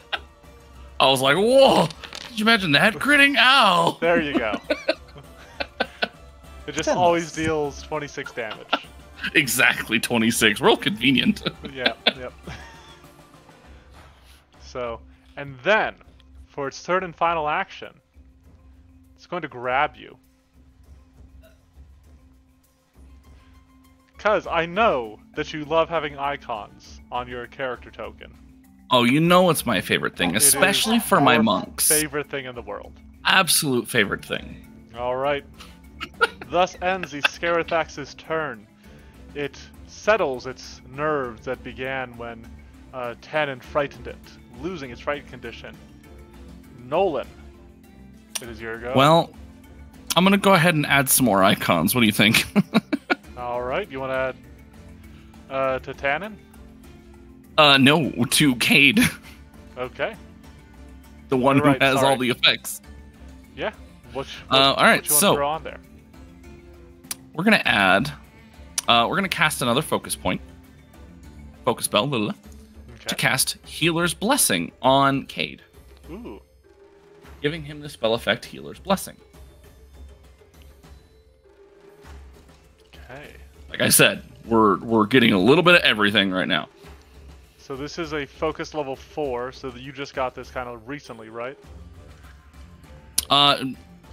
I was like, whoa! Did you imagine that critting? Ow! There you go. It just Goodness. always deals 26 damage. Exactly 26. Real convenient. Yep. So, and then, for its third and final action, it's going to grab you. Because I know that you love having icons on your character token. Oh, you know it's my favorite thing, It is especially for my your monks. Favorite thing in the world. Absolute favorite thing. Alright. Thus ends the Scarathax's turn. It settles its nerves that began when Tannen frightened it, losing its fright condition. Nolan, it is your go. Well, I'm going to go ahead and add some more icons. What do you think? Alright, you want to add to Tannen? No, to Cade, Okay. the one Right, who has sorry. all the effects. Yeah. What all right, you want so- to throw on there? We're going to add, we're going to cast another focus point. Focus spell. Blah, blah, blah. to cast Healer's Blessing on Cade, Ooh. giving him the spell effect Healer's Blessing. Okay. Like I said, we're getting a little bit of everything right now. So this is a focus level 4, so that you just got this kind of recently, right?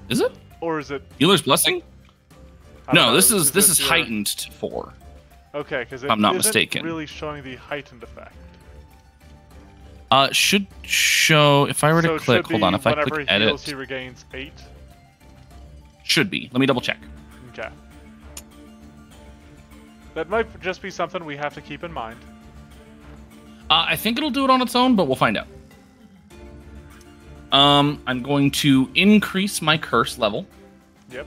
Is it Or is it... Healer's Blessing? I don't No, know, this is your- heightened to 4. Okay, because it I'm not isn't mistaken. really showing the heightened effect. Should show if I were So to it click. should Hold be on, if I whenever click he edit, heals, he regains 8. should be. Let me double check. Okay. That might just be something we have to keep in mind. I think it'll do it on its own, but we'll find out. I'm going to increase my curse level. Yep.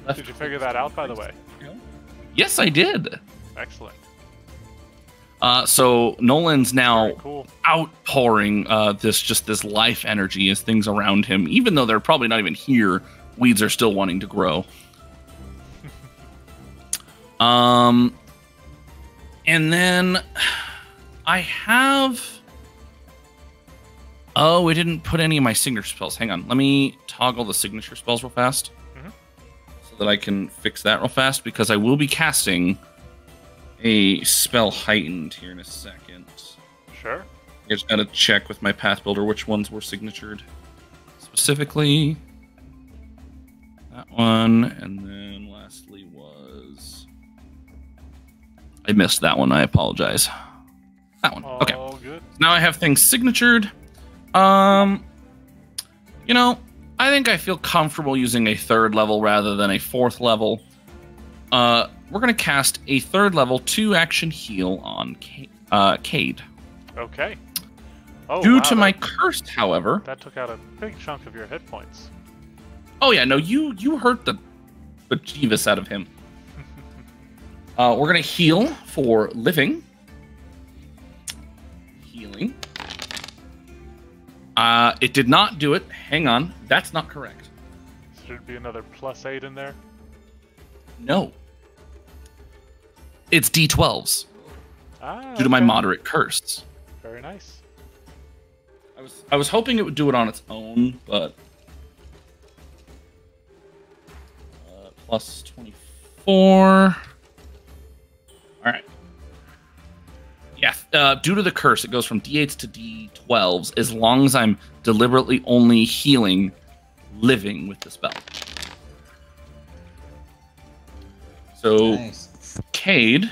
Left Did you click figure that out, by the increase. way? Yes, I did. Excellent. So Nolan's now Very cool. outpouring this life energy as things around him, even though they're probably not even here, weeds are still wanting to grow. And then I have... Oh, we didn't put any of my signature spells. Hang on. Let me toggle the signature spells real fast. Mhm. So that I can fix that real fast, because I will be casting a spell heightened here in a second. Sure. I just gotta check with my path builder which ones were signatured. Specifically, that one, and then lastly was... I missed that one, I apologize. That one, okay. All good. Now I have things signatured. You know, I think I feel comfortable using a 3rd level rather than a 4th level. We're gonna cast a 3rd level 2-action heal on Cade. Okay. Oh, Due wow, to my curse, however... That took out a big chunk of your hit points. Oh yeah, no, you hurt the bejeebus out of him. We're gonna heal for living. Healing. It did not do it. Hang on, that's not correct. Should be another +8 in there. No. It's D12s Ah, due to my okay. moderate curse. Very nice. I was hoping it would do it on its own, but plus 24. All right. Yeah, due to the curse, it goes from D8s to D12s as long as I'm deliberately only healing living with the spell. So, Nice. Cade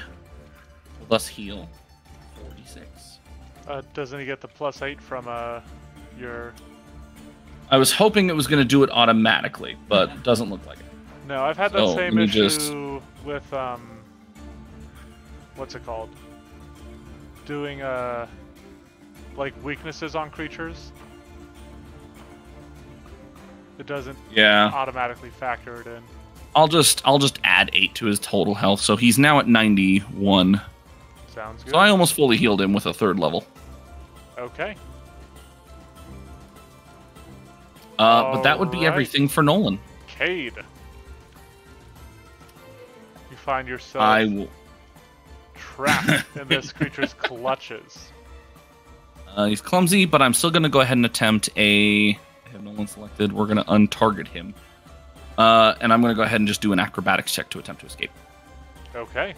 will thus heal 46. Doesn't he get the +8 from your... I was hoping it was going to do it automatically, but it doesn't look like it. No, I've had that So, same let me issue just- with, what's it called? Doing, like, weaknesses on creatures. It doesn't Yeah. automatically factor it in. I'll just add 8 to his total health, so he's now at 91. Sounds good. So I almost fully healed him with a 3rd level. Okay. But that would be Alright. everything for Nolan. Cade. You find yourself I will. trapped in this creature's clutches. He's clumsy, but I'm still going to go ahead and attempt a... I have Nolan selected. We're going to untarget him. And I'm going to go ahead and just do an acrobatics check to attempt to escape. Okay.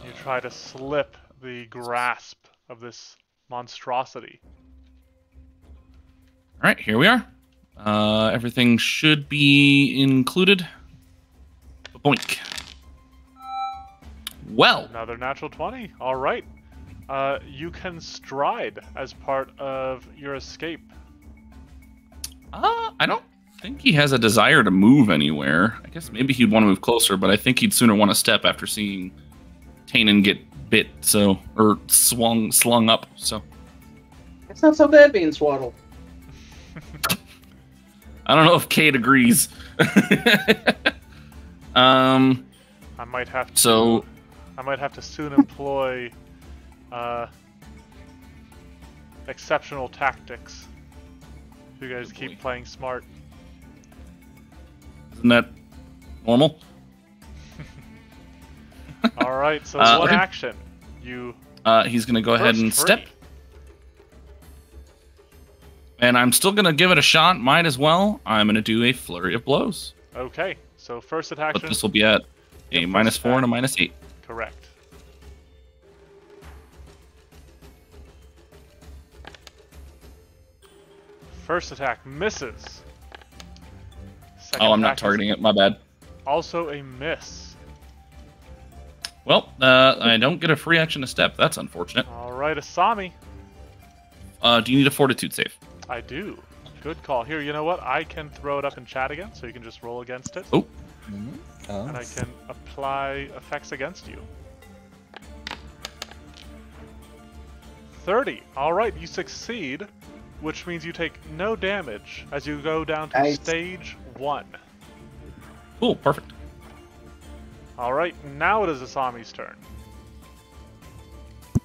You try to slip the grasp of this monstrosity. All right, here we are. Everything should be included. Boink. Well, Another natural 20. All right. You can stride as part of your escape. I don't think he has a desire to move anywhere. I guess maybe he'd want to move closer, but I think he'd sooner want to step after seeing Tannen get bit, or slung up. So It's not so bad being swaddled. I don't know if Cade agrees. I might have to. So I might have to soon employ exceptional tactics. If you guys Oh, keep boy. playing smart. isn't that normal? All right. So Uh, one okay. action. You He's going to go ahead and burst step. free. And I'm still going to give it a shot. Might as well. I'm going to do a flurry of blows. Okay, so first attack. But this will be at a Yep, -4 first and a attack. -8. Correct. First attack misses. Second Oh, I'm not attack is targeting it. My bad. Also a miss. Well, I don't get a free action to step. That's unfortunate. All right, Asami. Do you need a fortitude save? I do. Good call. Here, you know what? I can throw it up in chat again, so you can just roll against it. Oh. Oh. And I can apply effects against you. 30. All right, you succeed, which means you take no damage as you go down to Nice. stage 1. Cool, perfect. All right, now it is Asami's turn.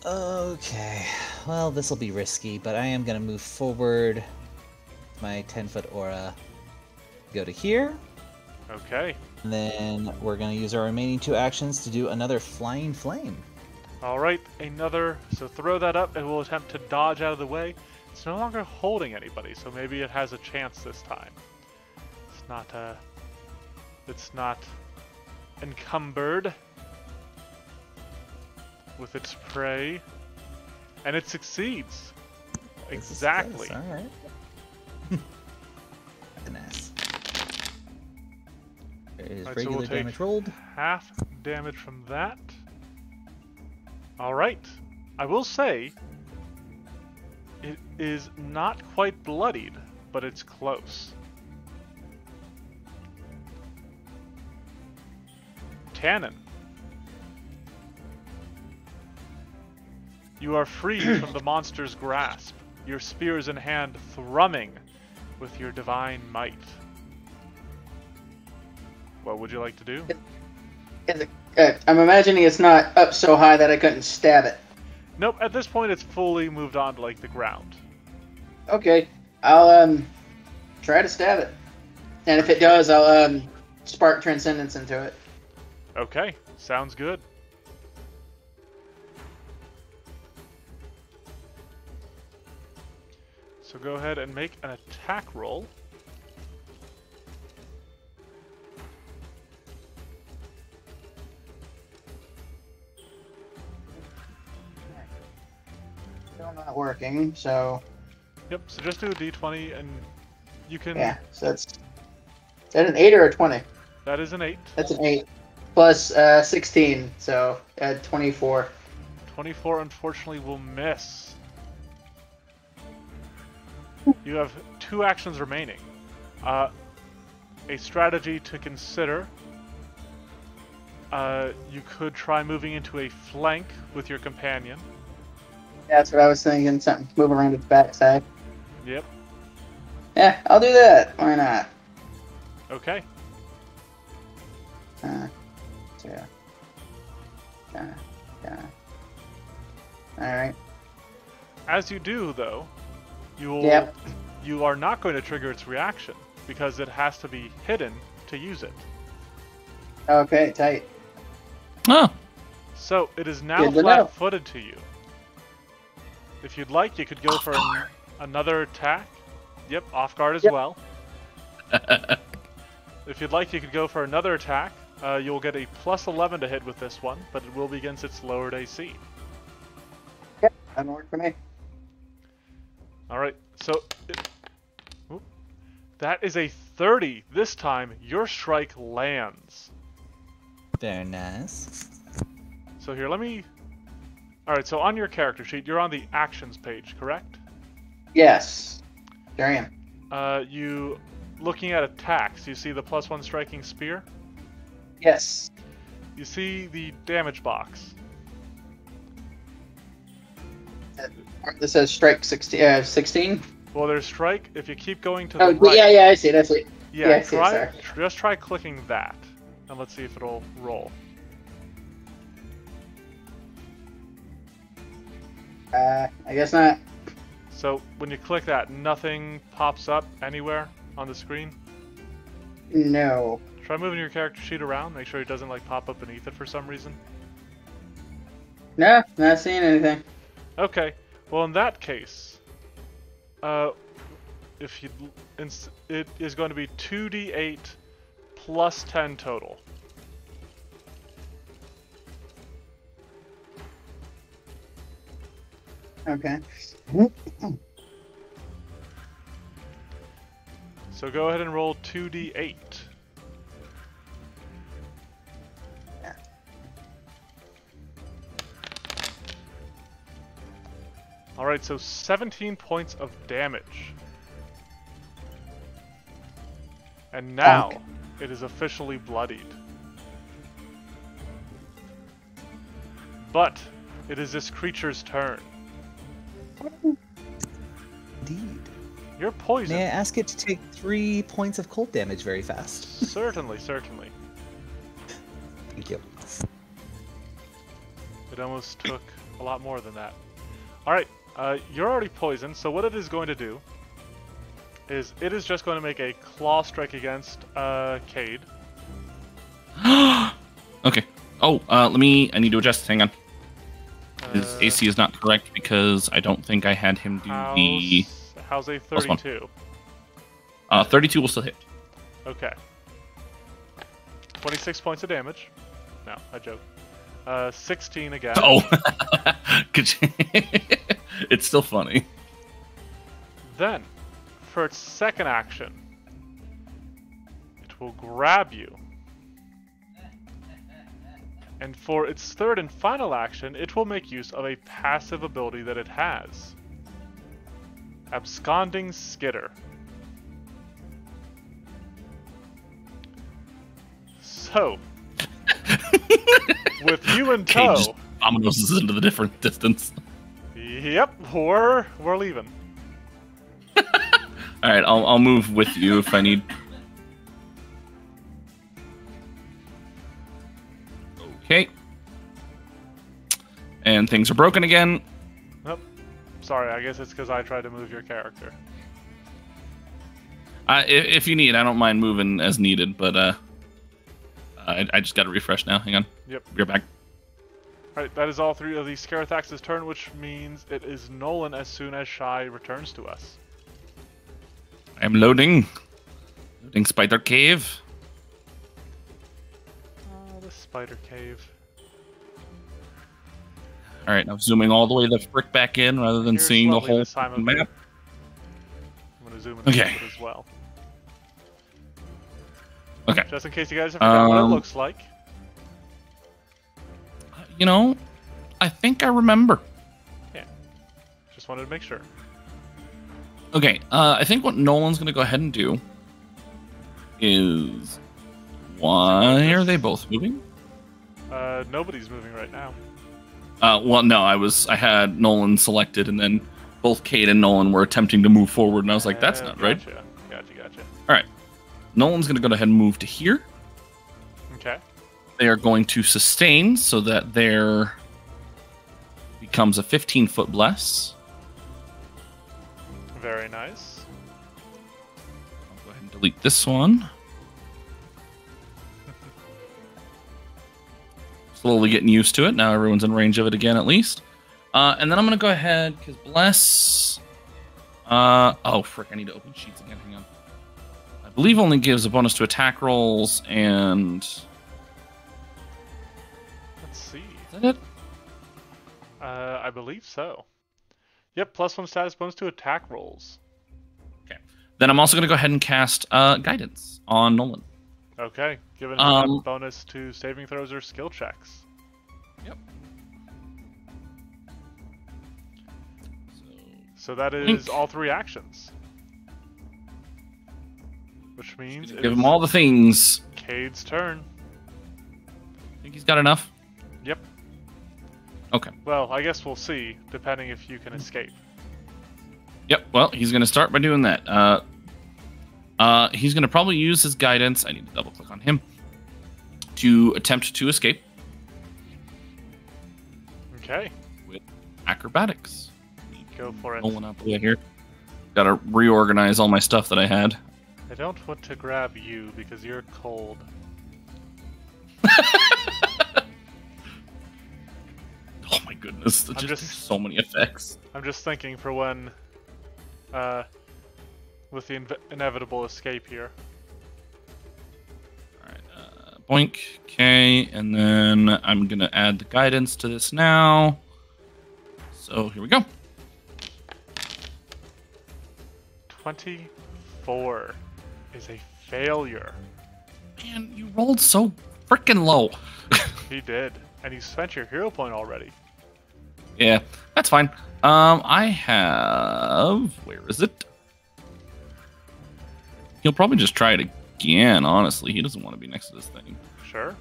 Okay. Well, this will be risky, but I am going to move forward. My 10-foot aura. Go to here. Okay. And then we're going to use our remaining 2 actions to do another Flying Flame. All right, another. So throw that up. It will attempt to dodge out of the way. It's no longer holding anybody, so maybe it has a chance this time. It's not encumbered with its prey, and it succeeds. Exactly. All right. Nice. There is Alright, so regular we'll take damage rolled. half damage from that. All right. I will say it is not quite bloodied, but it's close. Tannen. You are freed from the monster's grasp, your spears in hand thrumming with your divine might. What would you like to do? I'm imagining it's not up so high that I couldn't stab it. Nope, at this point it's fully moved on to like the ground. Okay, I'll try to stab it, and if it does, I'll spark transcendence into it. Okay, sounds good. So go ahead and make an attack roll. Still not working, so Yep, so just do a d20 and you can... yeah. So that's is that an 8 or a 20? That is an 8. That's an 8 plus 16, so 24. 24 unfortunately will miss. You have 2 actions remaining. A strategy to consider. You could try moving into a flank with your companion. That's what I was thinking. Something move around its backside. Yep. Yeah, I'll do that. Why not? Okay. Yeah. All right. As you do, though, you will, Yep. you are not going to trigger its reaction because it has to be hidden to use it. Okay, tight. Oh, So it is now Good to know. flat-footed to you. If you'd like, you could go for another attack. Yep, off guard as Yep. well. If you'd like, you could go for another attack. You'll get a plus 11 to hit with this one, but it will be against its lowered AC. Yep, that'll work for me. Alright, so... Whoop. That is a 30. This time, your strike lands. Very nice. So here, let me... Alright, so on your character sheet, you're on the actions page, correct? Yes. There I am. You... Looking at attacks, you see the +1 striking spear? Yes. You see the damage box. This says strike 16. 16? Well, there's strike. If you keep going to the Oh, right... yeah, I see it. I see it. Yeah, yeah, I see it, try, sorry. just try clicking that. And let's see if it'll roll. I guess not. So, when you click that, nothing pops up anywhere on the screen. No. Try moving your character sheet around. Make sure it doesn't like pop up beneath it for some reason. No, not seeing anything. Okay. Well, in that case, if you, it is going to be 2d8 plus 10 total. Okay. So go ahead and roll 2d8. Alright, so 17 points of damage. And now, it is officially bloodied. But, it is this creature's turn. Indeed. You're poisoned. May I ask it to take 3 points of cold damage very fast? Certainly, certainly. Thank you. It almost took a lot more than that. Alright, you're already poisoned, so what it is going to do is it is just going to make a claw strike against Cade. Okay. Oh, I need to adjust. Hang on. His AC is not correct because I don't think I had him do the... How's a 32? 32 will still hit. Okay. 26 points of damage. No, I joke. 16 again. Oh! It's still funny. Then, for its second action, it will grab you. And for its third and final action, it will make use of a passive ability that it has. Absconding Skitter. So, with you in Cade tow... just dominoes into the different distance. Yep, we're leaving. Alright, I'll move with you if I need. Okay. And things are broken again. Oh, sorry, I guess it's because I tried to move your character. If you need, I don't mind moving as needed, but I just got to refresh now. Hang on. Yep. You're back. Alright, that is all three of the Scarathax's turn, which means it is Nolan as soon as Shy returns to us. I'm loading. Loading Spider Cave. Oh, the spider cave. Alright, now zooming all the way the frick back in rather than Here's seeing the lovely whole this time of map. year. I'm going to zoom in Okay. a little bit as well. Okay. Just in case you guys have forgotten what it looks like. You know, I think I remember. Yeah. Just wanted to make sure. Okay, I think what Nolan's going to go ahead and do is... Why are they both moving? Nobody's moving right now. Well, no, I had Nolan selected, and then both Cade and Nolan were attempting to move forward, and I was like, that's not right. Gotcha. Alright, Nolan's going to go ahead and move to here. Okay. They are going to sustain so that there becomes a 15-foot bless. Very nice. I'll go ahead and delete this one. Slowly getting used to it. Now everyone's in range of it again, at least. And then I'm going to go ahead, because bless... oh, frick, I need to open sheets again. Hang on. I believe only gives a bonus to attack rolls, and... Let's see. Is that it? I believe so. Yep, +1 status bonus to attack rolls. Okay. Then I'm also going to go ahead and cast Guidance on Nolan. Okay, giving him a bonus to saving throws or skill checks. Yep. So that is all three actions. Which means Give him all the things. Cade's turn. Think he's got enough? Yep. Okay. Well, I guess we'll see, depending if you can escape. Yep, well, he's going to start by doing that. He's going to probably use his guidance. I need to double click on him to attempt to escape. Okay. With acrobatics. Go for it. Rolling up here. Got to reorganize all my stuff that I had. I don't want to grab you because you're cold. Oh my goodness. There's just so many effects. I'm just thinking for when, with the inevitable escape here. Alright, boink, okay, and then I'm gonna add the guidance to this now. So here we go. 24 is a failure. Man, you rolled so freaking low. He did, and you spent your hero point already. Yeah, that's fine. I have... Where is it? He'll probably just try it again, honestly. He doesn't want to be next to this thing. Sure.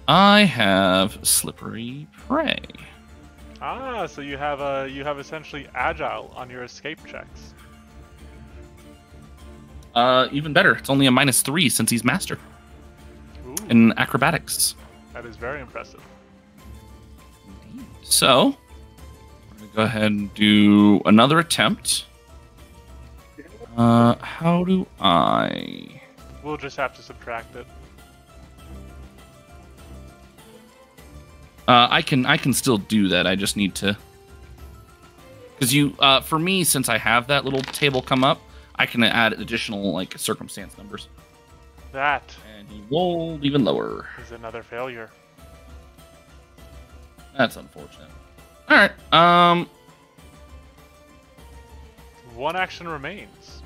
I have Slippery Prey. Ah, so you have essentially agile on your escape checks. Even better. It's only a -3 since he's master Ooh, in acrobatics. that is very impressive. So, we're going to go ahead and do another attempt. How do I... We'll just have to subtract it. I can still do that. I just need to... Because you, for me, since I have that little table come up, I can add additional, like, circumstance numbers. That And he rolled even lower. is another failure. That's unfortunate. Alright, One action remains.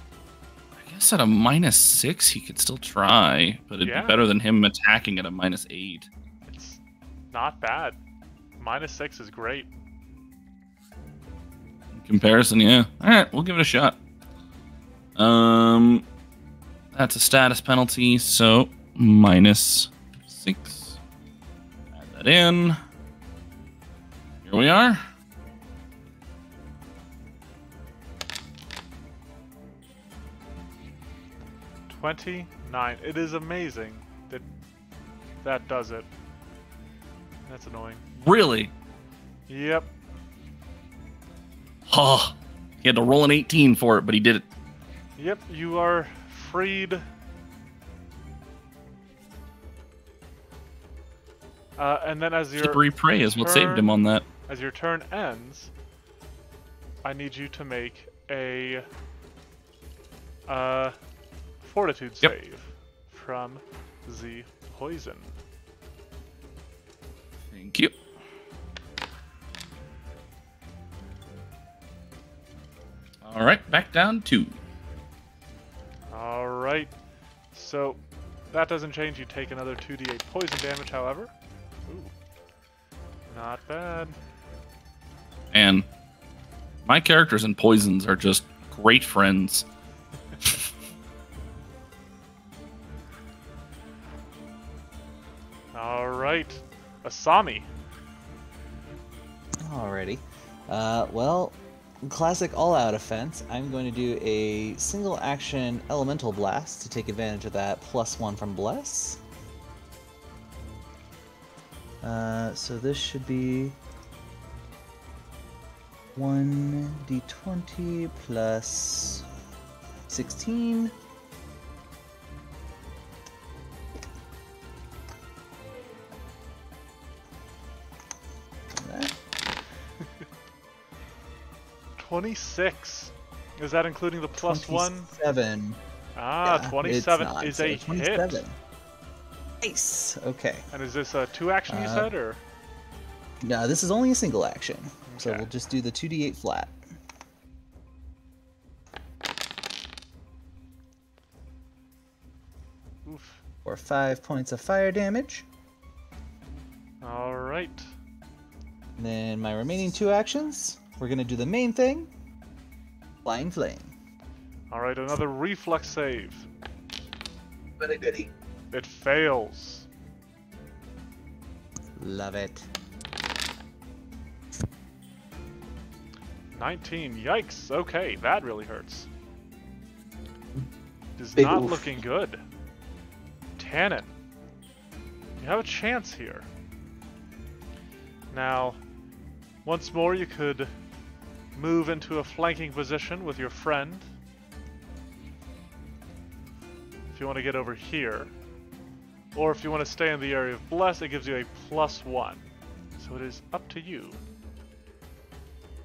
I guess at a -6 he could still try, but it'd Yeah. be better than him attacking at a -8. It's not bad. -6 is great. In comparison, yeah. Alright, we'll give it a shot. That's a status penalty, so -6. Add that in. Here we are. $29. It is amazing that that does it. That's annoying. Really? Yep. Oh, he had to roll an 18 for it, but he did it. Yep, you are freed. And then as your Slippery Prey is what saved him on that. As your turn ends, I need you to make a fortitude Yep. save from the poison. Thank you. All right, back down 2. All right. So that doesn't change. You take another 2d8 poison damage, however. Ooh. Not bad. And my characters and poisons are just great friends. All right. Asami. Alrighty. Well, classic all-out offense. I'm going to do a single action elemental blast to take advantage of that +1 from Bless. So this should be 1d20 plus 16. That. 26. Is that including the +1? 27. Ah, Yeah, 27 it's not, is so a 27. hit. Nice. Okay. And is this a 2 action you said, or? No, this is only a single action. So Okay. we'll just do the 2d8 flat. Oof. For 5 points of fire damage. All right. And then my remaining 2 actions, we're going to do the main thing. Flying Flame. All right, another reflex save. But a goodie. It fails. Love it. 19. Yikes. Okay, that really hurts. Is Big not oof. looking good. Tannen, you have a chance here. Now, once more you could move into a flanking position with your friend. If you want to get over here. Or if you want to stay in the area of Bless, it gives you a +1. So it is up to you.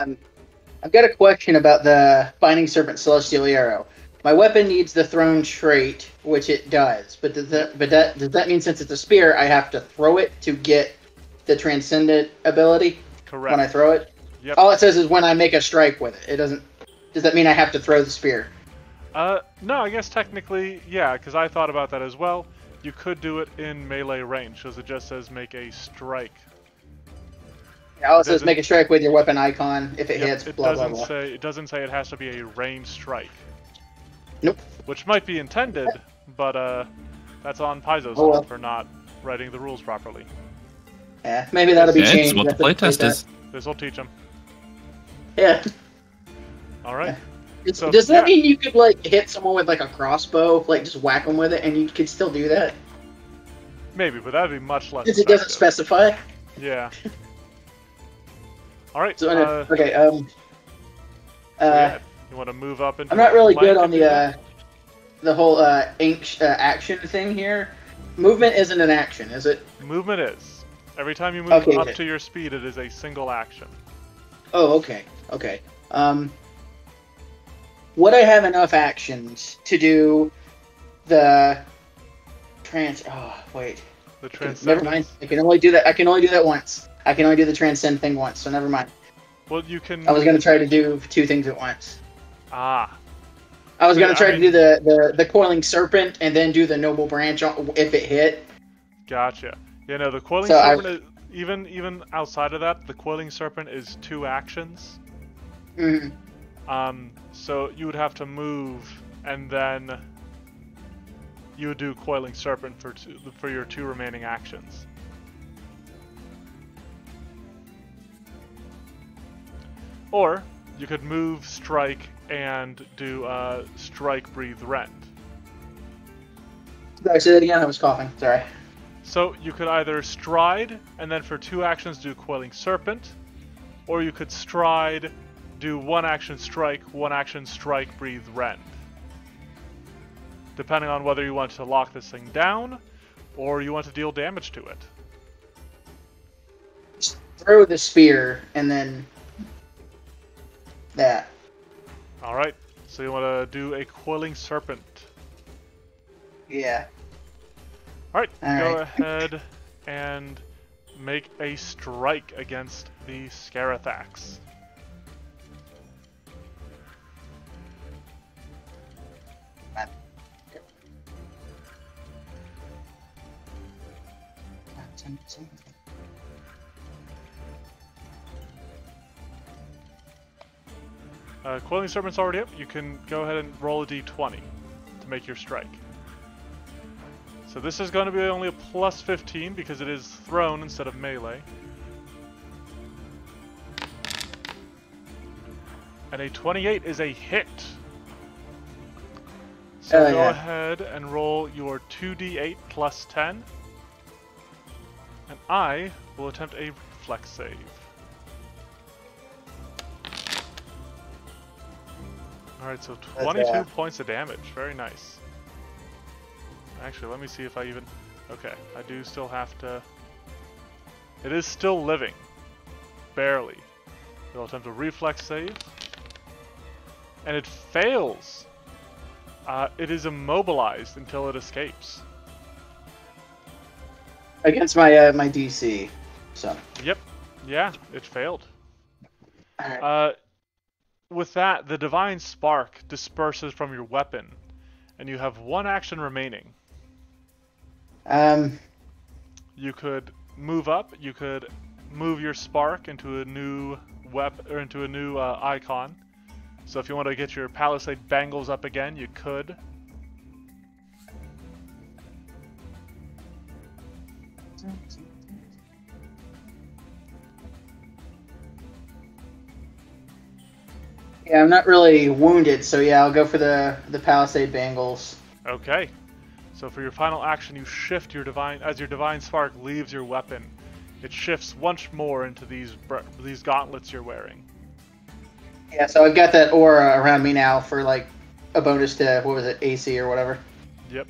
I've got a question about the Binding Serpent Celestial Arrow. My weapon needs the thrown trait, which it does. But does that mean since it's a spear, I have to throw it to get the transcendent ability? Correct. When I throw it? Yep. All it says is when I make a strike with it. It doesn't. Does that mean I have to throw the spear? No, I guess technically, yeah, because I thought about that as well. You could do it in melee range, because it just says make a strike. Yeah, all it says make a strike with your weapon icon. If it hits, blah blah blah. It doesn't say it has to be a ranged strike. Nope. Which might be intended, but that's on Paizo's for not writing the rules properly. Yeah, maybe that'll be changed. It's what the playtest is. This will teach him. Yeah. All right. So, does that mean you could like hit someone with like a crossbow, like just whack them with it, and you could still do that? Maybe, but that'd be much less. Since it doesn't specify. Yeah. All right. So okay. You want to move up into? I'm not really good on the whole action thing here. Movement isn't an action, is it? Movement is. Every time you move up to your speed, it is a single action. Oh, okay. Okay. Would I have enough actions to do the Oh, wait. The transcend. Never mind. I can only do that. I can only do that once. I can only do the transcend thing once. So never mind. Well, you can. I was gonna try to do two things at once. Ah. I was gonna try to do the coiling serpent and then do the noble branch if it hit. Gotcha. Yeah, no, the coiling serpent is, even outside of that, the coiling serpent is 2 actions. Mm-hmm. So you would have to move, and then you would do coiling serpent for your 2 remaining actions. Or you could move, strike, and do strike, breathe, rend. Sorry, say that again. I was coughing. Sorry. So you could either stride, and then for 2 actions do coiling serpent, or you could stride, do 1 action strike, 1 action strike, breathe, rend. Depending on whether you want to lock this thing down, or you want to deal damage to it. Just throw the spear, and then that. Alright, so you want to do a coiling serpent. Yeah. Alright, go ahead and make a strike against the Scarathax. Coiling Serpent's already up. You can go ahead and roll a d20 to make your strike. So this is going to be only a plus 15 because it is thrown instead of melee. And a 28 is a hit. So go ahead and roll your 2d8 plus 10. And I will attempt a reflex save. Alright, so 22 points of damage. Very nice. Actually, let me see if I even... Okay, I do still have to... It is still living. Barely. It'll attempt a reflex save. And it fails! It is immobilized until it escapes. Against my my DC, so. Yep. Yeah, it failed. Alright. With that, the Divine Spark disperses from your weapon, and you have 1 action remaining. You could move up. You could move your spark into a new icon. So if you want to get your Palisade Bangles up again, you could. Yeah, I'm not really wounded, so yeah, I'll go for the Palisade Bangles. Okay. So for your final action, you shift your as your Divine Spark leaves your weapon. It shifts once more into these gauntlets you're wearing. Yeah, so I've got that aura around me now for like a bonus to, what was it, AC or whatever. Yep.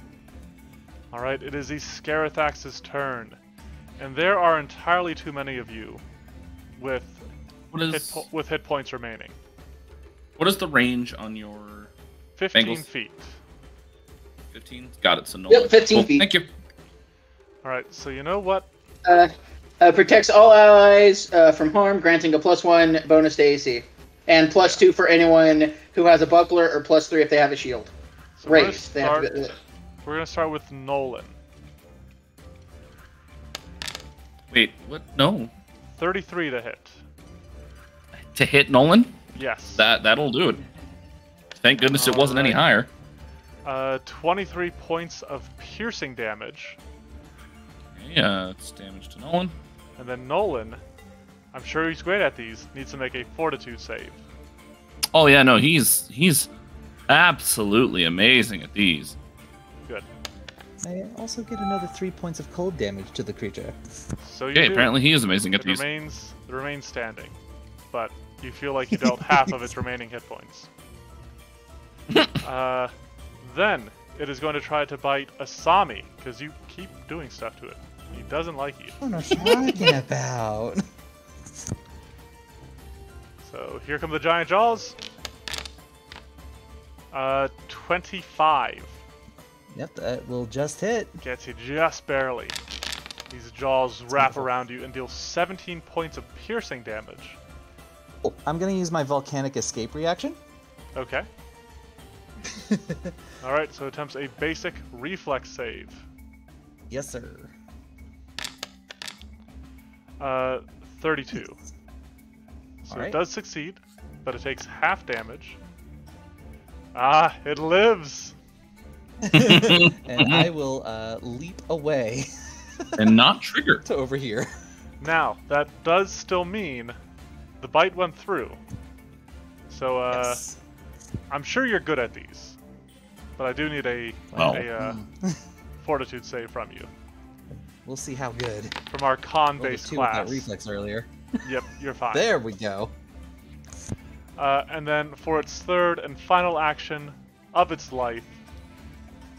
Alright, it is the Scarathax's turn. And there are entirely too many of you with What is hit points remaining. what is the range on your 15 Bengals? feet. 15? Got it. So no. Yep, 15 feet. Thank you. All right, so you know what? Protects all allies from harm, granting a +1 bonus to AC, and +2 for anyone who has a buckler, or +3 if they have a shield. So we're gonna Raised. They have to- We're gonna start with Nolan. Wait, what? No. 33 to hit. To hit Nolan? Yes. That'll do it. Thank goodness it wasn't any higher. 23 points of piercing damage. Yeah, it's damage to Nolan. And then Nolan, I'm sure he's great at these, needs to make a fortitude save. Oh yeah, no, he's absolutely amazing at these. Good. I also get another 3 points of cold damage to the creature. So you Okay, do. apparently he is amazing at It these. remains standing, but you feel like you dealt half of its remaining hit points. Then it is going to try to bite Asami because you keep doing stuff to it. He doesn't like you. What am I talking about? So here come the giant jaws. 25 Yep, that will just hit. gets you just barely. These jaws wrap wonderful. around you and deal 17 points of piercing damage. Oh, I'm gonna use my volcanic escape reaction. Okay. All right, so attempts a basic reflex save. Yes, sir. 32. So Alright. it does succeed, but it takes half damage. Ah, it lives! And I will leap away And not trigger. to over here. Now, that does still mean the bite went through. So, Yes. I'm sure you're good at these. But I do need a fortitude save from you. We'll see how good. From our Rolled a con-based 2 with class. that reflex earlier. Yep, you're fine. There we go. And then for its third and final action of its life,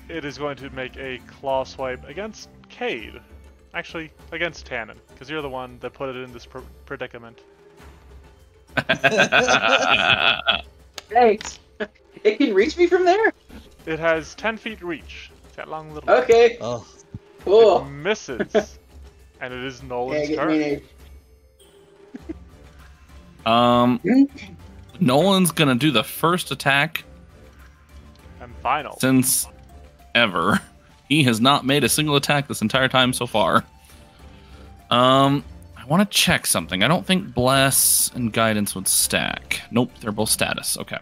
it is going to make a claw swipe against Cade. Actually, against Tannen, because you're the one that put it in this predicament. Thanks. It can reach me from there? It has 10 feet reach. It's got long little... Okay, Oh, It cool. misses. And it is Yeah, Nolan's get turn. me Nolan's gonna do the first attack And final. since ever. He has not made a single attack this entire time so far. I want to check something. I don't think Bless and Guidance would stack. Nope, they're both status. Okay.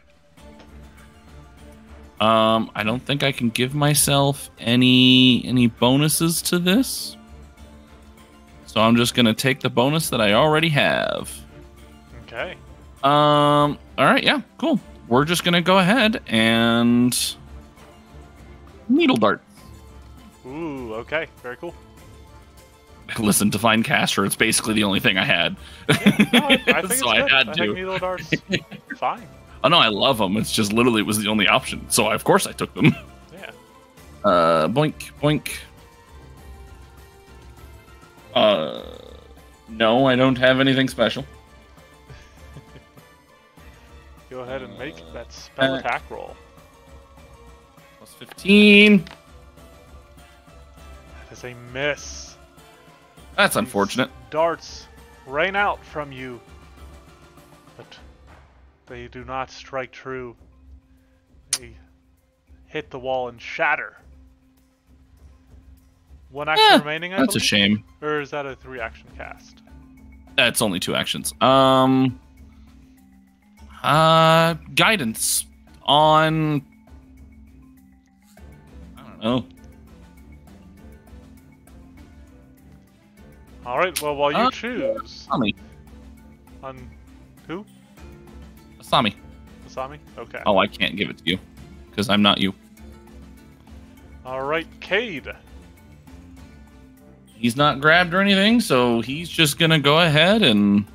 I don't think I can give myself any bonuses to this. So I'm just gonna take the bonus that I already have. Okay. All right, yeah, cool. We're just gonna go ahead and needle dart. Ooh, okay. Very cool. Listen, Divine Caster, it's basically the only thing I had. No, I think it's So good. I had I to. think needle darts fine. Oh no, I love them. It's just literally it was the only option. So of course I took them. Yeah. Boink, boink. No, I don't have anything special. Go ahead and make that spell attack roll. Plus 15. That is a miss. That's unfortunate. Darts rain out from you, but they do not strike true. They hit the wall and shatter. One action remaining, I That's a believe? shame. Or is that a 3-action cast? That's only 2 actions. Guidance on. I don't know. All right. Well, while you choose Asami. on who? Asami. Asami. Okay. Oh, I can't give it to you because I'm not you. All right, Cade. He's not grabbed or anything, so he's just gonna go ahead and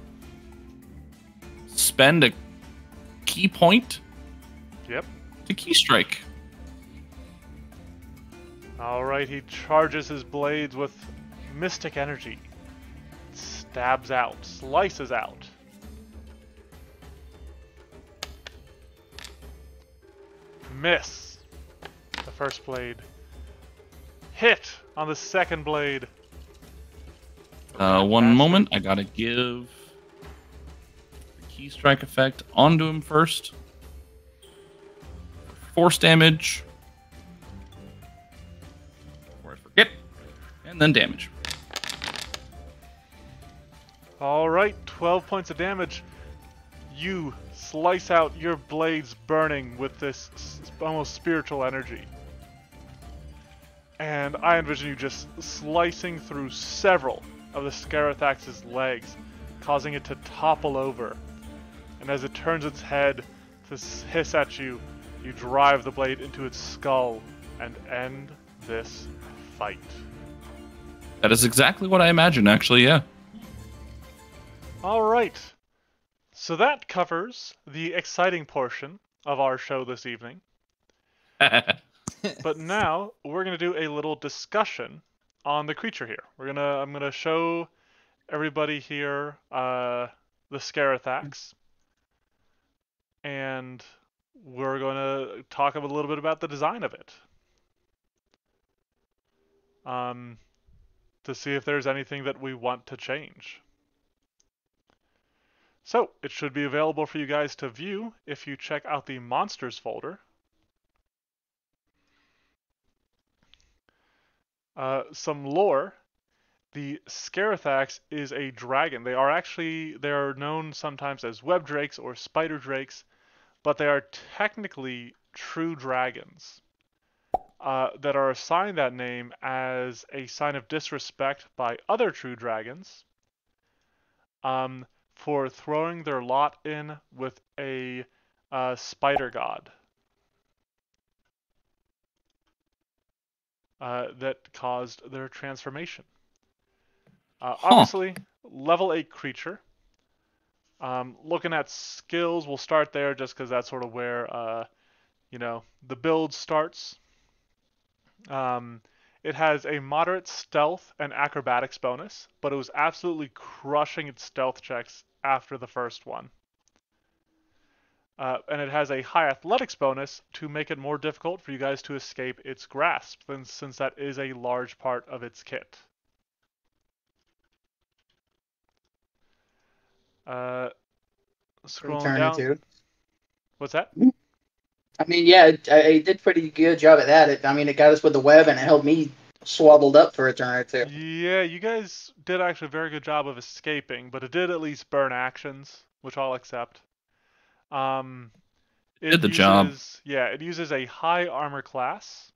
spend a key point Yep. to key strike. All right. He charges his blades with mystic energy, stabs out, slices out. Miss the first blade. Hit on the second blade. One Fantastic. moment. I gotta give the key strike effect onto him first. Force damage. Before I forget. And then damage. Alright, 12 points of damage. You slice out, your blades burning with this almost spiritual energy. And I envision you just slicing through several of the Scarathax's legs, causing it to topple over. And as it turns its head to hiss at you, you drive the blade into its skull and end this fight. That is exactly what I imagined, actually, yeah. Alright, so that covers the exciting portion of our show this evening. But now we're going to do a little discussion on the creature here. I'm going to show everybody here the Scarathax, and we're going to talk a little bit about the design of it. To see if there's anything that we want to change. So, it should be available for you guys to view if you check out the Monsters folder. Some lore. The Scarathax is a dragon. They are known sometimes as web drakes or spider drakes, but they are technically true dragons that are assigned that name as a sign of disrespect by other true dragons for throwing their lot in with a spider god that caused their transformation. Obviously, level 8 creature. Looking at skills, we'll start there just because that's sort of where the build starts. It has a moderate stealth and acrobatics bonus, but it was absolutely crushing its stealth checks after the first one. And it has a high athletics bonus to make it more difficult for you guys to escape its grasp, since that is a large part of its kit. Scrolling down. What's that? I mean, yeah, I did pretty good job at that. It got us with the web and it held me swaddled up for a turn or two. Yeah, you guys did actually a very good job of escaping, but it did at least burn actions, which I'll accept. Did the job. Yeah, it uses a high armor class.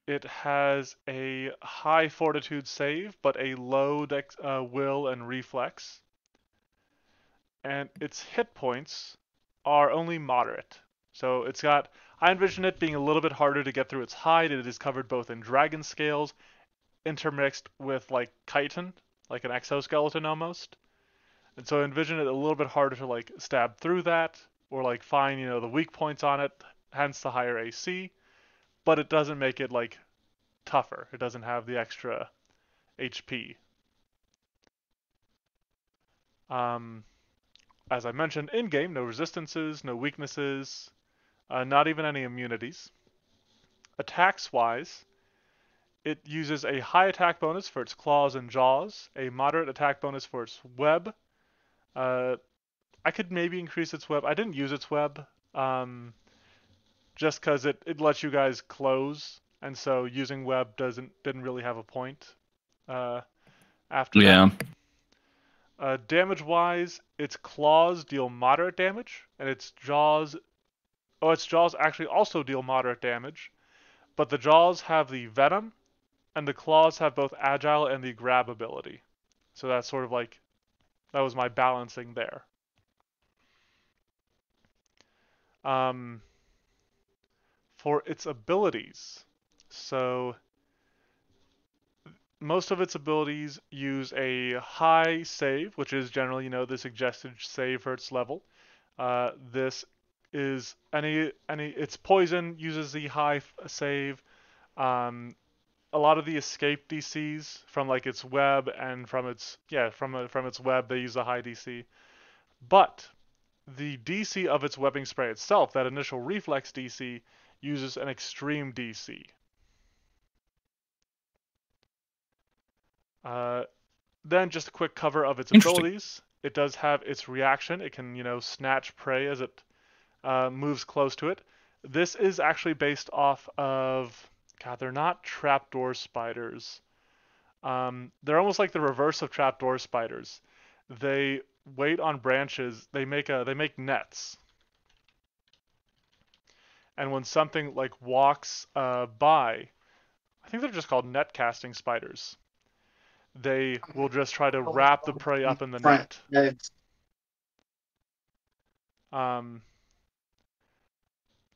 It has a high fortitude save, but a low will and reflex. And its hit points are only moderate. So I envision it being a little bit harder to get through its hide. It is covered both in dragon scales, intermixed with like chitin, like an exoskeleton almost. And so I envision it a little bit harder to like stab through that, or like find, the weak points on it, hence the higher AC. But it doesn't make it like tougher. It doesn't have the extra HP. As I mentioned, in-game, no resistances, no weaknesses, not even any immunities. Attacks-wise, it uses a high attack bonus for its claws and jaws, a moderate attack bonus for its web. I could maybe increase its web. I didn't use its web, just because it lets you guys close, and so using web didn't really have a point after that. Damage-wise, its claws deal moderate damage, and its jaws actually also deal moderate damage, but the jaws have the venom, and the claws have both agile and the grab ability. So that's sort of like, that was my balancing there. For its abilities, so most of its abilities use a high save, which is generally, the suggested save for its level. This is its poison uses the high save. a lot of the escape DCs from like its web and from its from its web they use a high DC. But the DC of its webbing spray itself, that initial reflex DC, uses an extreme DC. Then just a quick cover of its abilities. It does have its reaction. It can, snatch prey as it moves close to it. This is actually based off of, God, they're not trapdoor spiders. They're almost like the reverse of trapdoor spiders. They wait on branches. They make nets. And when something like walks by, I think they're just called net casting spiders. They will just try to wrap the prey up in the net.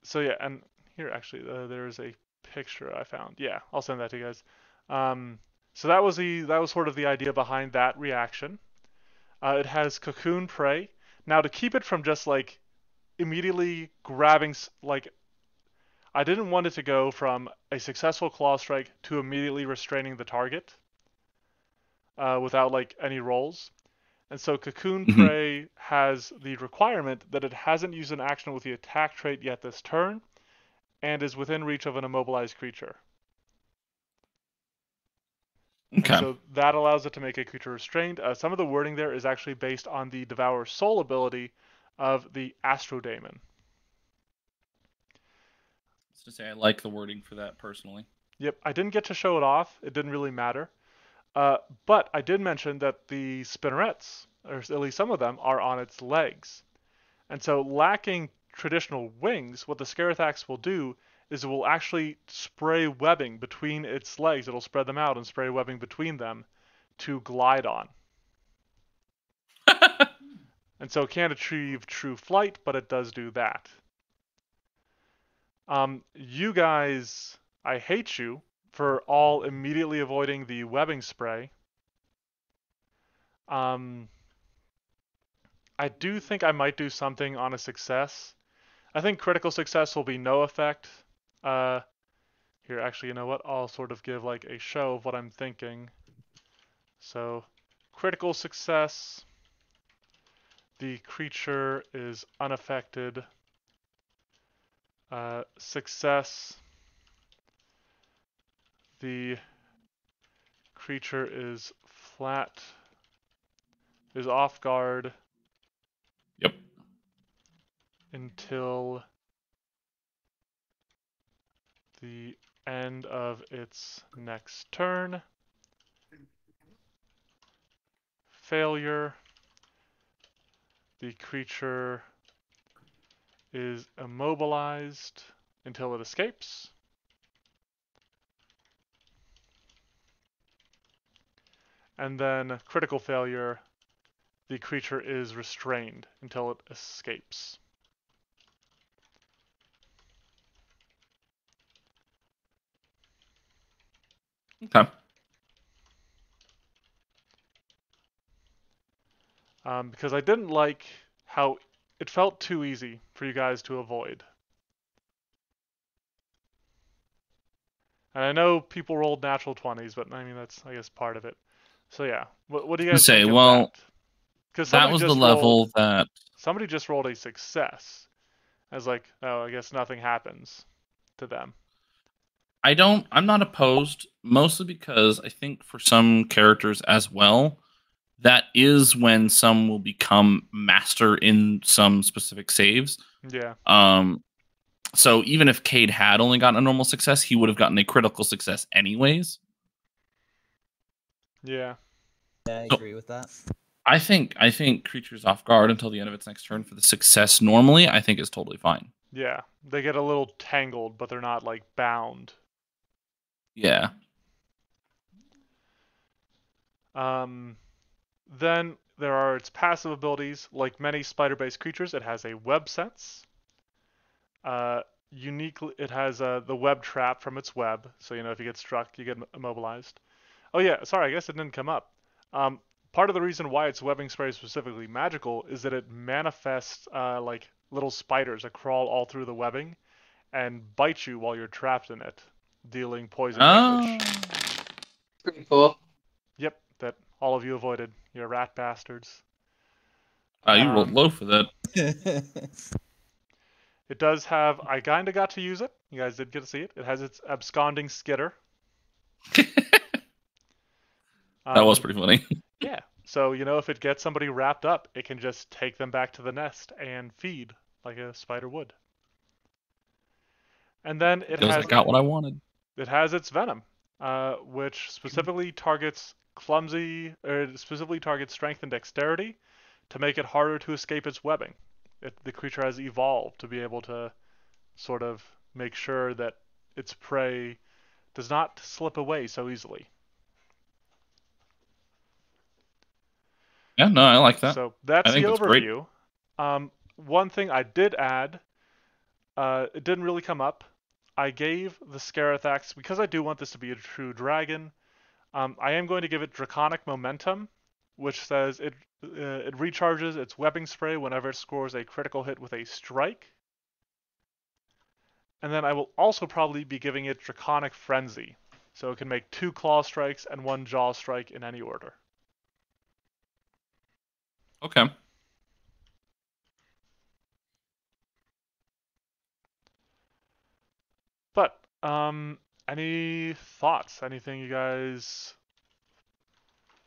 So yeah, and here actually there's a picture I found. Yeah, I'll send that to you guys. So that was sort of the idea behind that reaction. It has cocoon prey. Now to keep it from just like immediately grabbing, like I didn't want it to go from a successful claw strike to immediately restraining the target. Without like any rolls. And so Cocoon Prey has the requirement that it hasn't used an action with the attack trait yet this turn, and is within reach of an immobilized creature. Okay. And so that allows it to make a creature restrained. Some of the wording there is actually based on the Devour Soul ability of the Astrodaemon. To say I like the wording for that personally. Yep, I didn't get to show it off. It didn't really matter. But I did mention that the spinnerets, or at least some of them, are on its legs. And so lacking traditional wings, what the Scarathax will do is it will actually spray webbing between its legs. It'll spread them out and spray webbing between them to glide on. And so it can't achieve true flight, but it does do that. You guys, I hate you for all immediately avoiding the webbing spray. I do think I might do something on a success. I think critical success will be no effect. Here, actually, you know what? I'll sort of give like a show of what I'm thinking. So, critical success. The creature is unaffected. Success. The creature is flat, is off guard. Yep. Until the end of its next turn. Failure. The creature is immobilized until it escapes. And then critical failure, the creature is restrained until it escapes. Okay. Because I didn't like how it felt too easy for you guys to avoid. And I know people rolled natural 20s, but I mean, that's, I guess, part of it. So yeah, what do you guys think of that? Because that was the level that somebody just rolled a success. I was like, oh, I guess nothing happens to them. I'm not opposed, mostly because I think for some characters as well, that is when some will become master in some specific saves. Yeah. So even if Cade had only gotten a normal success, he would have gotten a critical success anyways. Yeah. Yeah, I agree with that. I think creatures off guard until the end of its next turn for the success normally, I think is totally fine. Yeah. They get a little tangled, but they're not like bound. Yeah. Then there are its passive abilities. Like many spider-based creatures, it has a web sense. Uniquely, it has the web trap from its web. So, if you get struck, you get immobilized. Oh yeah, sorry, I guess it didn't come up. Part of the reason why its webbing spray is specifically magical is that it manifests like little spiders that crawl all through the webbing and bite you while you're trapped in it. dealing poison damage. Pretty cool. Yep, that all of you avoided. You rat bastards. You rolled low for that. It does have. I kinda got to use it. You guys did get to see it. It has its absconding skitter. That was pretty funny. Yeah. So, if it gets somebody wrapped up, it can just take them back to the nest and feed like a spider would. And then it Because I got what I wanted. It has its venom, which specifically targets strength and dexterity to make it harder to escape its webbing. The creature has evolved to be able to sort of make sure that its prey does not slip away so easily. Yeah, no, I like that. So that's the that's great. overview. One thing I did add, it didn't really come up. I gave the Scarathax, because I do want this to be a true dragon, I am going to give it Draconic Momentum, which says it recharges its webbing spray whenever it scores a critical hit with a strike. And then I will also probably be giving it Draconic Frenzy, so it can make 2 claw strikes and 1 jaw strike in any order. Okay. But, any thoughts? Anything you guys...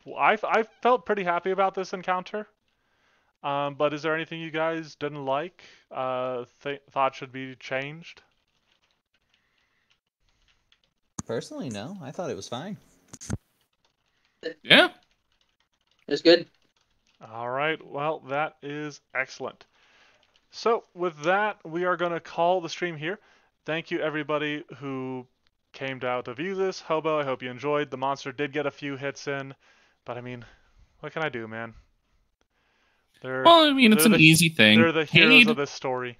Well, I felt pretty happy about this encounter. But is there anything you guys didn't like? Thought should be changed? Personally, no. I thought it was fine. Yeah. It's good. All right. Well, that is excellent. So with that, we are going to call the stream here. Thank you, everybody who came down to view this. Hobo, I hope you enjoyed. The monster did get a few hits in, but I mean, what can I do, man? It's an easy thing. They're the heroes of this story.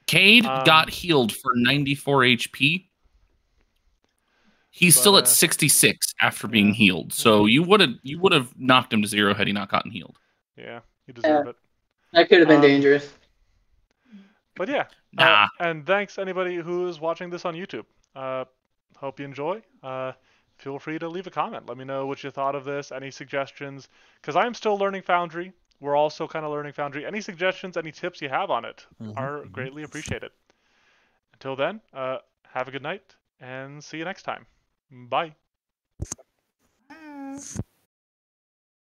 Cade got healed for 94 HP. He's still at 66 after being healed. So you would have knocked him to 0 had he not gotten healed. Yeah, you deserve it. That could have been dangerous. But yeah, Nah. And thanks anybody who is watching this on YouTube. Hope you enjoy. Feel free to leave a comment. Let me know what you thought of this. Any suggestions? Because I'm still learning Foundry. We're also kind of learning Foundry. Any suggestions, any tips you have on it are greatly appreciated. Until then, have a good night and see you next time. Bye.